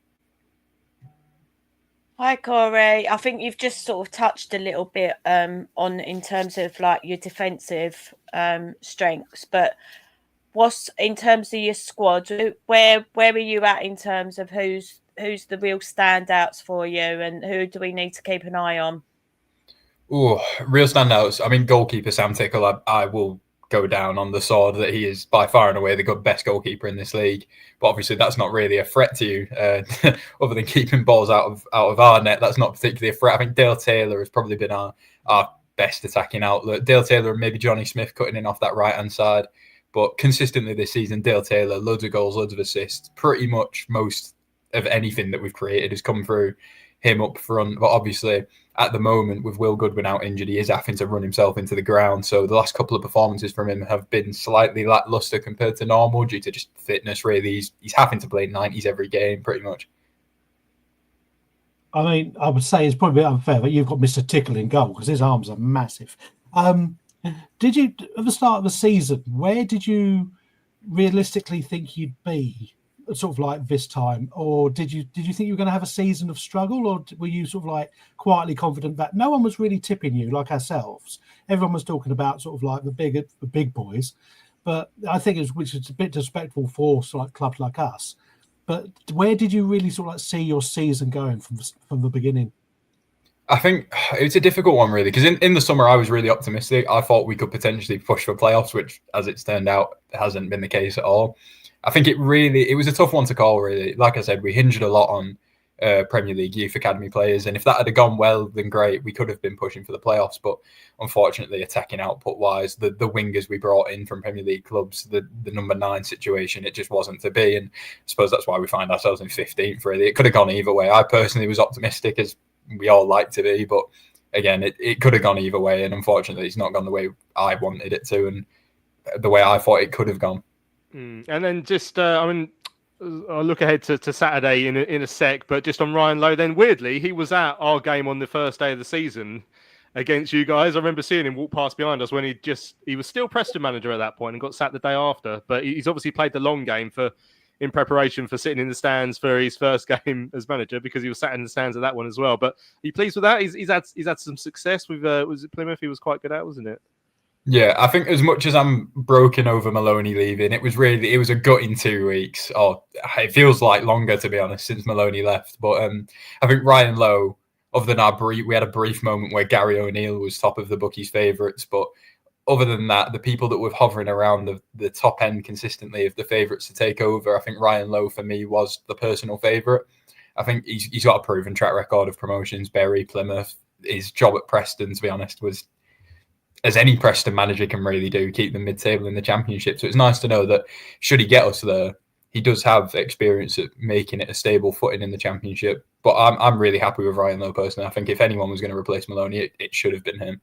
Hi, Corey. I think you've just sort of touched a little bit on in terms of like your defensive strengths, but what's in terms of your squad? Where are you at in terms of who's the real standouts for you, and who do we need to keep an eye on? Oh, real standouts. I mean, goalkeeper Sam Tickle, I will go down on the sword that he is by far and away the best goalkeeper in this league. But obviously, that's not really a threat to you, other than keeping balls out of our net. That's not particularly a threat. I think Dale Taylor has probably been our best attacking outlet. Dale Taylor and maybe Johnny Smith cutting in off that right-hand side. But consistently this season, Dale Taylor, loads of goals, loads of assists. Pretty much most of anything that we've created has come through him up front. But obviously, at the moment, with Will Goodwin out injured, he is having to run himself into the ground. So the last couple of performances from him have been slightly lackluster compared to normal due to just fitness, really. He's having to play 90s every game, pretty much. I mean, I would say it's probably a bit unfair, but you've got Mr. Tickle in goal because his arms are massive. Did you, at the start of the season, where did you realistically think you'd be, sort of like this time, or did you think you were going to have a season of struggle, or were you sort of like quietly confident that no one was really tipping you like ourselves? Everyone was talking about sort of like the big boys, but I think which is a bit disrespectful for sort of like clubs like us. But where did you really sort of like see your season going from the beginning? I think it's a difficult one, really, because in the summer I was really optimistic. I thought we could potentially push for playoffs, which, as it's turned out, hasn't been the case at all. I think it was a tough one to call, really. Like I said, we hinged a lot on Premier League youth academy players, and if that had gone well, then great, we could have been pushing for the playoffs. But unfortunately, attacking output-wise, the wingers we brought in from Premier League clubs, the number 9 situation, it just wasn't to be. And I suppose that's why we find ourselves in 15th, really. It could have gone either way. I personally was optimistic, as we all like to be, but again, it could have gone either way, and unfortunately it's not gone the way I wanted it to and the way I thought it could have gone. And then just I'll look ahead to Saturday in a sec, but just on Ryan Lowe, then weirdly he was at our game on the first day of the season against you guys. I remember seeing him walk past behind us when he was still Preston manager at that point and got sacked the day after, but he's obviously played the long game in preparation for sitting in the stands for his first game as manager, because he was sat in the stands at that one as well. But are you pleased with that? He's had some success with was it Plymouth? He was quite good at, wasn't it? Yeah, I think as much as I'm broken over Maloney leaving, it was a gutting 2 weeks, or it feels like longer, to be honest, since Maloney left. But I think Ryan Lowe, other than we had a brief moment where Gary O'Neill was top of the bookies' favourites, but other than that, the people that were hovering around the top end consistently of the favourites to take over, I think Ryan Lowe, for me, was the personal favourite. I think he's got a proven track record of promotions, Bury, Plymouth. His job at Preston, to be honest, was, as any Preston manager can really do, keep them mid-table in the Championship. So it's nice to know that should he get us there, he does have experience at making it a stable footing in the Championship. But I'm really happy with Ryan Lowe personally. I think if anyone was going to replace Maloney, it should have been him.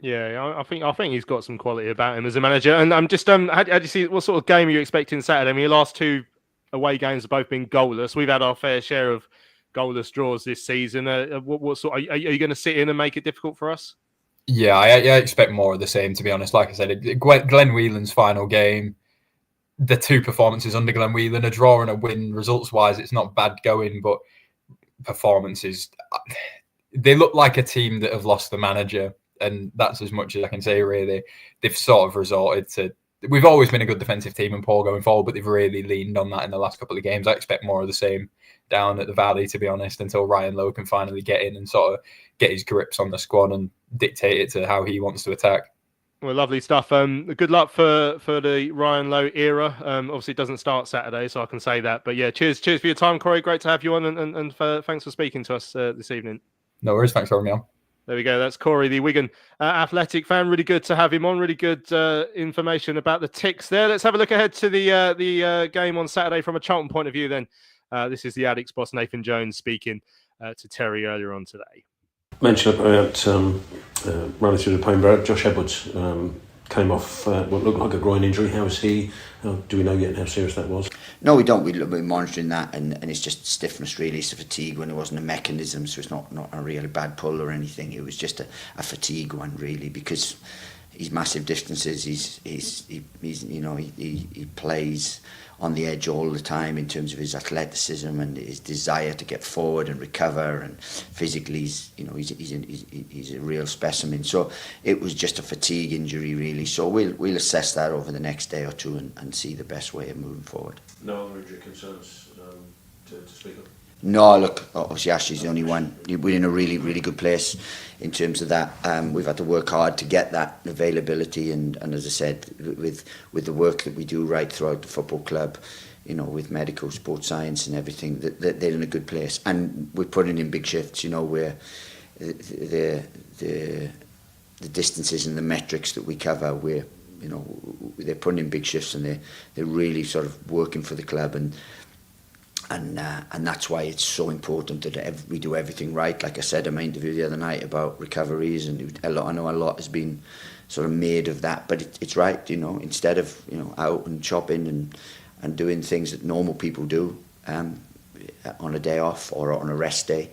Yeah, I think he's got some quality about him as a manager. And I'm just how do you see, what sort of game are you expecting Saturday? I mean, your last 2 away games have both been goalless. We've had our fair share of goalless draws this season. What sort are you going to sit in and make it difficult for us? Yeah, I expect more of the same, to be honest. Like I said, Glenn Whelan's final game, the 2 performances under Glenn Whelan, a draw and a win, results-wise, it's not bad going, but performances, they look like a team that have lost the manager. And that's as much as I can say, really. They've sort of resorted to... We've always been a good defensive team and poor going forward, but they've really leaned on that in the last couple of games. I expect more of the same down at the Valley, to be honest, until Ryan Lowe can finally get in and sort of get his grips on the squad and dictate it to how he wants to attack. Well, lovely stuff. Good luck for the Ryan Lowe era. Obviously, it doesn't start Saturday, so I can say that. But yeah, cheers for your time, Corey. Great to have you on, and thanks for speaking to us this evening. No worries. Thanks for having me on. There we go. That's Corey, the Wigan Athletic fan. Really good to have him on. Really good information about the TICS there. Let's have a look ahead to the game on Saturday from a Charlton point of view then. This is the Addicts boss, Nathan Jones, speaking to Terry earlier on today. Mentioned about running through the pain barrier. Josh Edwards came off what looked like a groin injury. How is he? Do we know yet how serious that was? No, we don't. We're monitoring that, and it's just stiffness, really. It's a fatigue when it wasn't a mechanism, so it's not a really bad pull or anything. It was just a fatigue one, really, because his massive distances. He's you know, he plays on the edge all the time in terms of his athleticism and his desire to get forward and recover, and physically he's a real specimen. So it was just a fatigue injury really. So we'll assess that over the next day or two and see the best way of moving forward. No other injury concerns to speak of? No, look, obviously Ashley's the only one. We're in a really, really good place in terms of that. We've had to work hard to get that availability, and as I said, with the work that we do right throughout the football club, you know, with medical, sports science and everything, that they're in a good place. And we're putting in big shifts, you know, where the distances and the metrics that we cover, we're, you know, they're putting in big shifts, and they're really sort of working for the club, and that's why it's so important that we do everything right. Like I said in my interview the other night about recoveries, and I know a lot has been sort of made of that, but it's right, you know, instead of, you know, out and shopping and doing things that normal people do on a day off or on a rest day,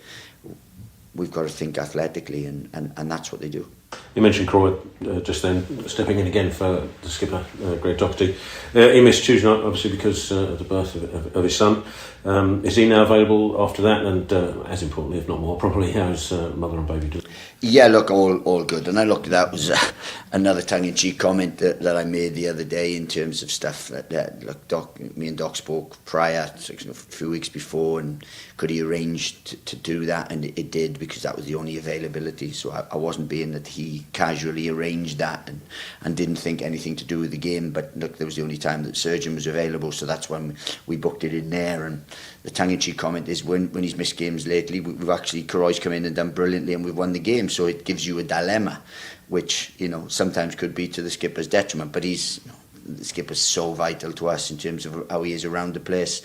we've got to think athletically, and that's what they do. You mentioned Crawley just then, stepping in again for the skipper, Greg Doherty. He missed Tuesday night, obviously, because of the birth of his son. Is he now available after that? And as importantly, if not more, probably, how's mother and baby doing? Yeah, look, all good. And I looked, that was another tongue-in-cheek comment that I made the other day in terms of stuff that look, me and Doc spoke prior, a few weeks before, and could he arrange to do that? And it did, because that was the only availability. So I wasn't being that he casually arranged that and didn't think anything to do with the game. But look, there was the only time that surgeon was available, so that's when we booked it in there. And the tongue-in-cheek comment is when he's missed games lately, we've actually, Carroy's come in and done brilliantly, and we've won the game. So it gives you a dilemma, which, you know, sometimes could be to the skipper's detriment. But the skipper's so vital to us in terms of how he is around the place,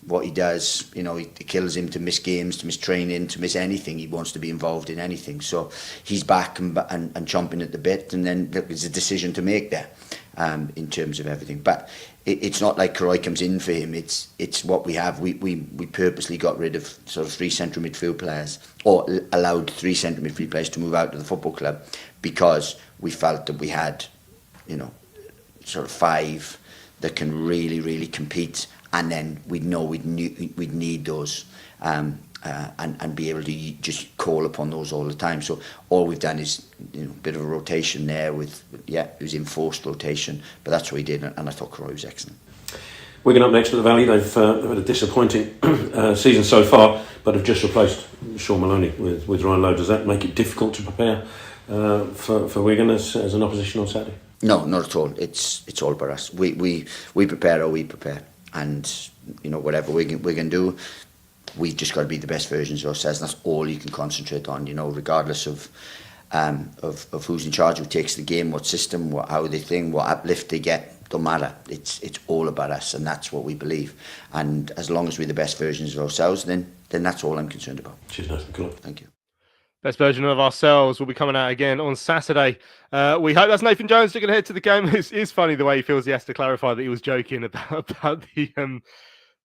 what he does. You know, it kills him to miss games, to miss training, to miss anything. He wants to be involved in anything. So he's back and chomping at the bit, and then there's a decision to make there in terms of everything. But it's not like Crawley comes in for him. It's what we have. We purposely got rid of sort of 3 central midfield players, or allowed 3 central midfield players to move out to the football club, because we felt that we had, you know, sort of 5 that can really, really compete, and then we'd know we'd need those and be able to just call upon those all the time. So all we've done is, you know, a bit of a rotation there it was enforced rotation, but that's what we did, and I thought Crawley was excellent. Wigan up next at the Valley. They've had a disappointing season so far, but have just replaced Sean Maloney with Ryan Lowe. Does that make it difficult to prepare for Wigan as an opposition on Saturday? No, not at all. It's all about us. We prepare how we prepare, and, you know, whatever we can do, we've just got to be the best versions of ourselves. And that's all you can concentrate on, you know, regardless of who's in charge, who takes the game, what system, how they think, what uplift they get. Don't matter. It's all about us, and that's what we believe. And as long as we're the best versions of ourselves, then that's all I'm concerned about. Cheers, Nathan. Good luck. Thank you. Best version of ourselves will be coming out again on Saturday. We hope. That's Nathan Jones looking ahead to the game. It's funny the way he feels he has to clarify that he was joking about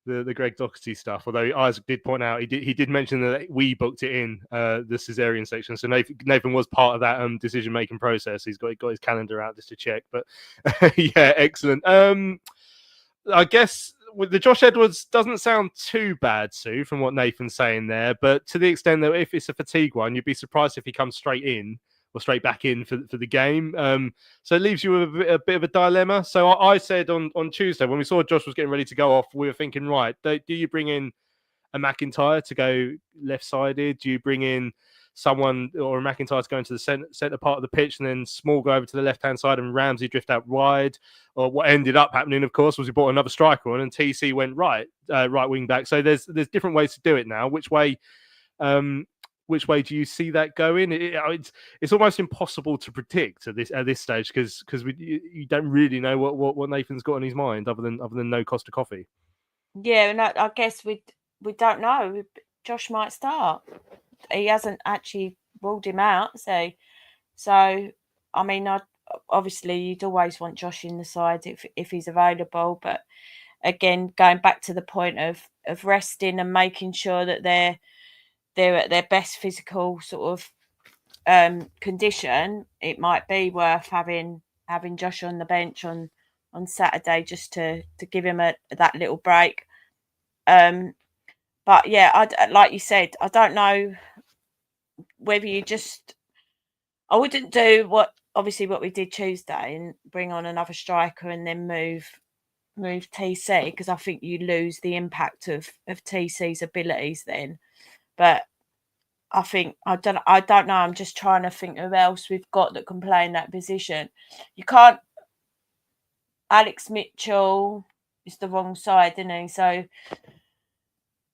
the Greg Doherty stuff. Although Isaac did point out he did mention that we booked it in the caesarean section. So Nathan was part of that decision making process. He's got his calendar out just to check. But yeah, excellent. I guess with the Josh Edwards doesn't sound too bad, Sue, from what Nathan's saying there. But to the extent that if it's a fatigue one, you'd be surprised if he comes straight in or straight back in for the game. So it leaves you with a bit of a dilemma. So I said on Tuesday, when we saw Josh was getting ready to go off, we were thinking, right, do you bring in a McIntyre to go left-sided? Do you bring in someone or a McIntyre to go into the centre part of the pitch, and then Small go over to the left-hand side and Ramsey drift out wide? Or what ended up happening, of course, was we brought another striker on and TC went right wing back. So there's different ways to do it now. Which way do you see that going? It's almost impossible to predict at this stage, because you don't really know what Nathan's got in his mind other than no Costa Coffee. Yeah, and I guess we don't know. Josh might start. He hasn't actually ruled him out, so I mean, obviously you'd always want Josh in the side if he's available, but again, going back to the point of resting and making sure that they're at their best physical sort of condition, it might be worth having Josh on the bench on Saturday just to give him that little break. But yeah, like you said, I don't know whether you just. I wouldn't do what we did Tuesday and bring on another striker and then move TC, because I think you lose the impact of TC's abilities then. But I think I don't know. I'm just trying to think who else we've got that can play in that position. You can't. Alex Mitchell is the wrong side, isn't he? So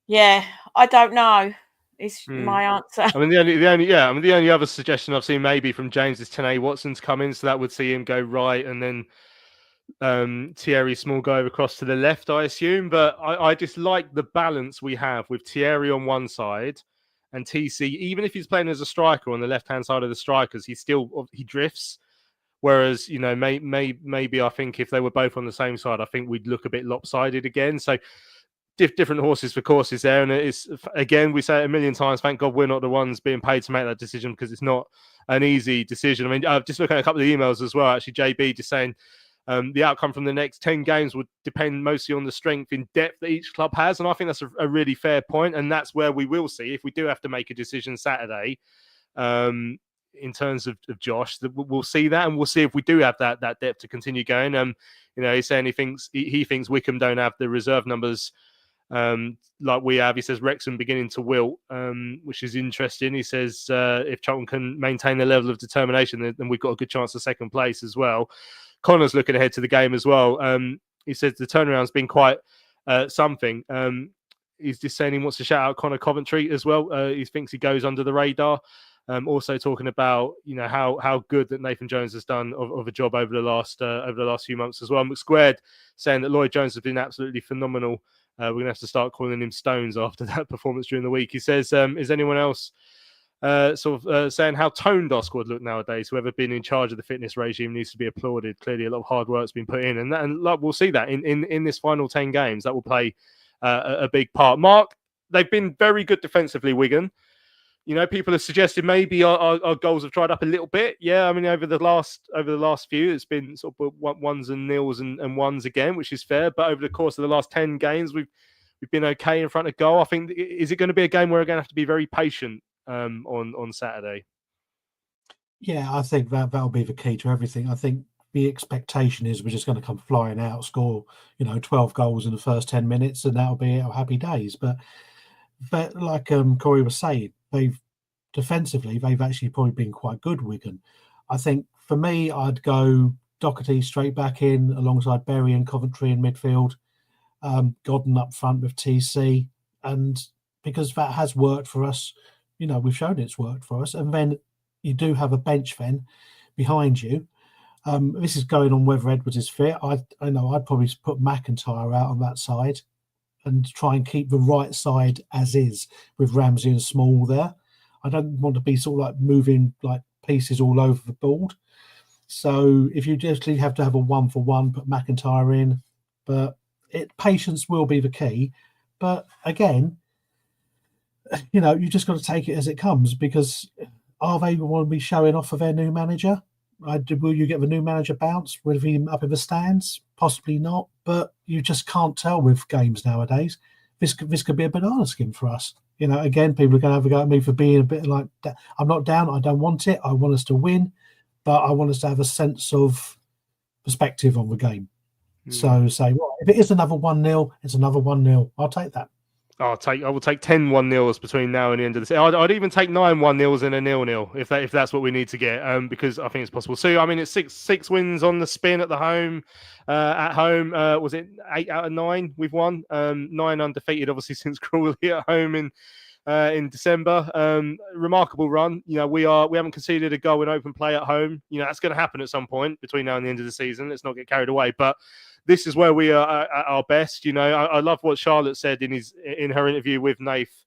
yeah, I don't know. Is my answer. I mean, the only other suggestion I've seen maybe from James is Tene Watson's come in, so that would see him go right, and then Thierry Small go over across to the left, I assume. But I just like the balance we have with Thierry on one side and TC. Even if he's playing as a striker on the left-hand side of the strikers, he drifts. Whereas, you know, maybe I think if they were both on the same side, I think we'd look a bit lopsided again. So different horses for courses there. And it's, again, we say it a million times, thank God we're not the ones being paid to make that decision, because it's not an easy decision. I mean, I've just looked at a couple of emails as well, actually, JB just saying the outcome from the next 10 games would depend mostly on the strength in depth that each club has. And I think that's a really fair point. And that's where we will see, if we do have to make a decision Saturday, in terms of Josh, we'll see that, and we'll see if we do have that depth to continue going. You know, he's saying he thinks Wickham don't have the reserve numbers like we have. He says Wrexham beginning to wilt, which is interesting. He says if Charlton can maintain the level of determination, then we've got a good chance of second place as well. Connor's looking ahead to the game as well. He says the turnaround's been quite something. He's just saying he wants to shout out Connor Coventry as well. He thinks he goes under the radar. Also talking about, you know, how good that Nathan Jones has done of a job over the last few months as well. McSquared saying that Lloyd Jones has been absolutely phenomenal. We're going to have to start calling him Stones after that performance during the week. He says, is anyone else saying how toned our squad look nowadays? Whoever been in charge of the fitness regime needs to be applauded. Clearly a lot of hard work's been put in, and we'll see that in this final 10 games. That will play a big part. Mark, they've been very good defensively, Wigan. You know, people have suggested maybe our goals have dried up a little bit. Yeah, I mean, over the last few, it's been sort of ones and nils and ones again, which is fair. But over the course of the last 10 games, we've been okay in front of goal. I think, is it going to be a game where we're going to have to be very patient on Saturday? Yeah, I think that'll be the key to everything. I think the expectation is we're just going to come flying out, score, 12 goals in the first 10 minutes, and that'll be our happy days. But like Corey was saying, they've actually probably been quite good, Wigan. I think for me, I'd go Doherty straight back in alongside Berry and Coventry in midfield, Godden up front with TC, and because that has worked for us, we've shown it's worked for us. And then you do have a bench then behind you. This is going on whether Edwards is fit. I know I'd probably put McIntyre out on that side and try and keep the right side as is with Ramsey and Small there. I don't want to be sort of like moving like pieces all over the board. So if you just have to have a 1-for-1, put McIntyre in. But patience will be the key. But again, you just got to take it as it comes, because are they going to be showing off for their new manager? Will you get the new manager bounce with him up in the stands? Possibly not, but you just can't tell with games nowadays. This could be a banana skin for us. Again, people are going to have a go at me for being a bit like, I'm not down, I don't want it, I want us to win, but I want us to have a sense of perspective on the game. So say, well, if it is another 1-0, it's another 1-0. I'll take that. I will take 10 1-0s between now and the end of the season. I'd even take 9 1-0s and a 0-0 if that's what we need to get, because I think it's possible. So I mean, it's six wins on the spin at home. Was it 8 out of 9 we've won? 9 undefeated, obviously, since Crawley at home in December. Remarkable run. We haven't conceded a goal in open play at home. That's going to happen at some point between now and the end of the season. Let's not get carried away, but this is where we are at our best. I love what Charlotte said in her interview with Nath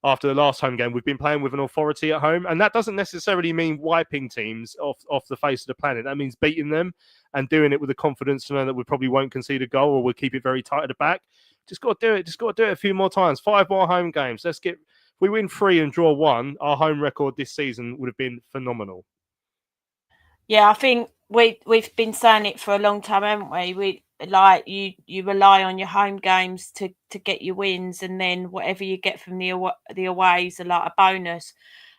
after the last home game. We've been playing with an authority at home, and that doesn't necessarily mean wiping teams off the face of the planet. That means beating them and doing it with the confidence to know that we probably won't concede a goal, or we'll keep it very tight at the back. Just got to do it. Just got to do it a few more times. 5 more home games. Let's get If we win 3 and draw 1, our home record this season would have been phenomenal. Yeah, I think we've been saying it for a long time, haven't we? We like you rely on your home games to get your wins, and then whatever you get from the aways are like a bonus.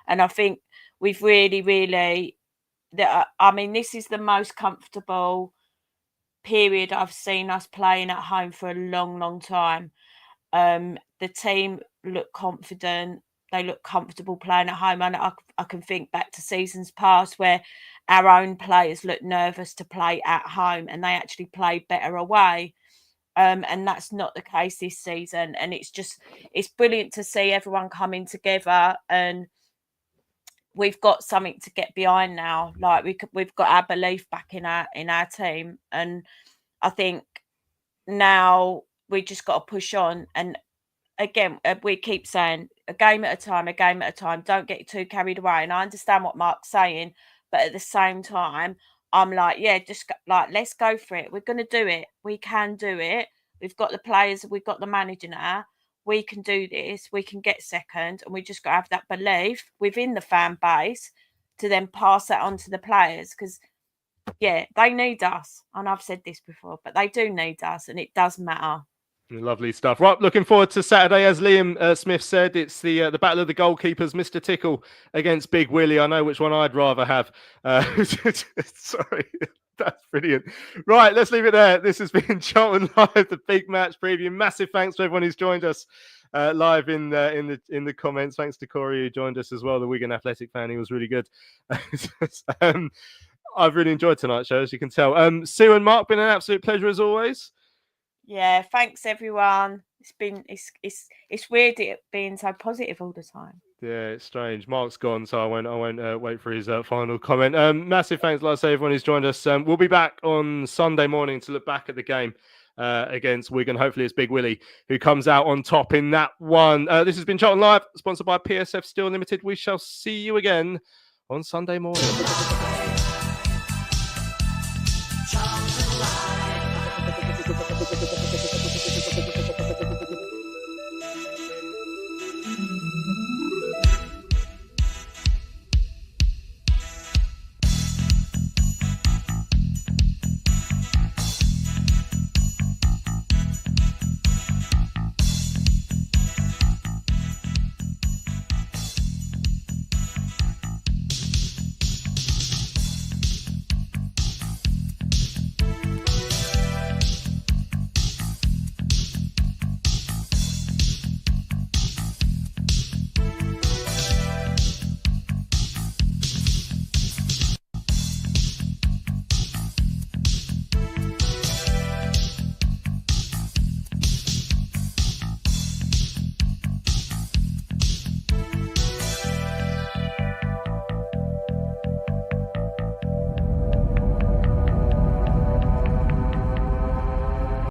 And I think we've really I mean, this is the most comfortable period I've seen us playing at home for a long time. The team look confident. They look comfortable playing at home. And I can think back to seasons past where our own players look nervous to play at home and they actually play better away. And that's not the case this season. And it's brilliant to see everyone coming together, and we've got something to get behind now. Like we've got our belief back in our team. And I think now we just got to push on. And again, we keep saying a game at a time. Don't get too carried away. And I understand what Mark's saying, but at the same time, I'm like, yeah, just like, let's go for it. We're going to do it. We can do it. We've got the players. We've got the manager now. We can do this. We can get second. And we just got to have that belief within the fan base to then pass that on to the players. Because, yeah, they need us. And I've said this before, but they do need us. And it does matter. Lovely stuff. Right, looking forward to Saturday. As Liam Smith said, it's the battle of the goalkeepers, Mr. Tickle against Big Willie. I know which one I'd rather have. Sorry, that's brilliant. Right, let's leave it there. This has been Charlton Live, the big match preview. Massive thanks to everyone who's joined us live in the comments. Thanks to Corey who joined us as well, the Wigan Athletic fan. He was really good. I've really enjoyed tonight's show, as you can tell. Sue and Mark, been an absolute pleasure as always. Yeah, thanks everyone. It's weird it being so positive all the time. Yeah, it's strange. Mark's gone, so I won't wait for his final comment. Massive thanks, like I say, everyone who's joined us. We'll be back on Sunday morning to look back at the game against Wigan. Hopefully, it's Big Willie who comes out on top in that one. This has been Charlton Live, sponsored by PSF Steel Limited. We shall see you again on Sunday morning. Charlton Live.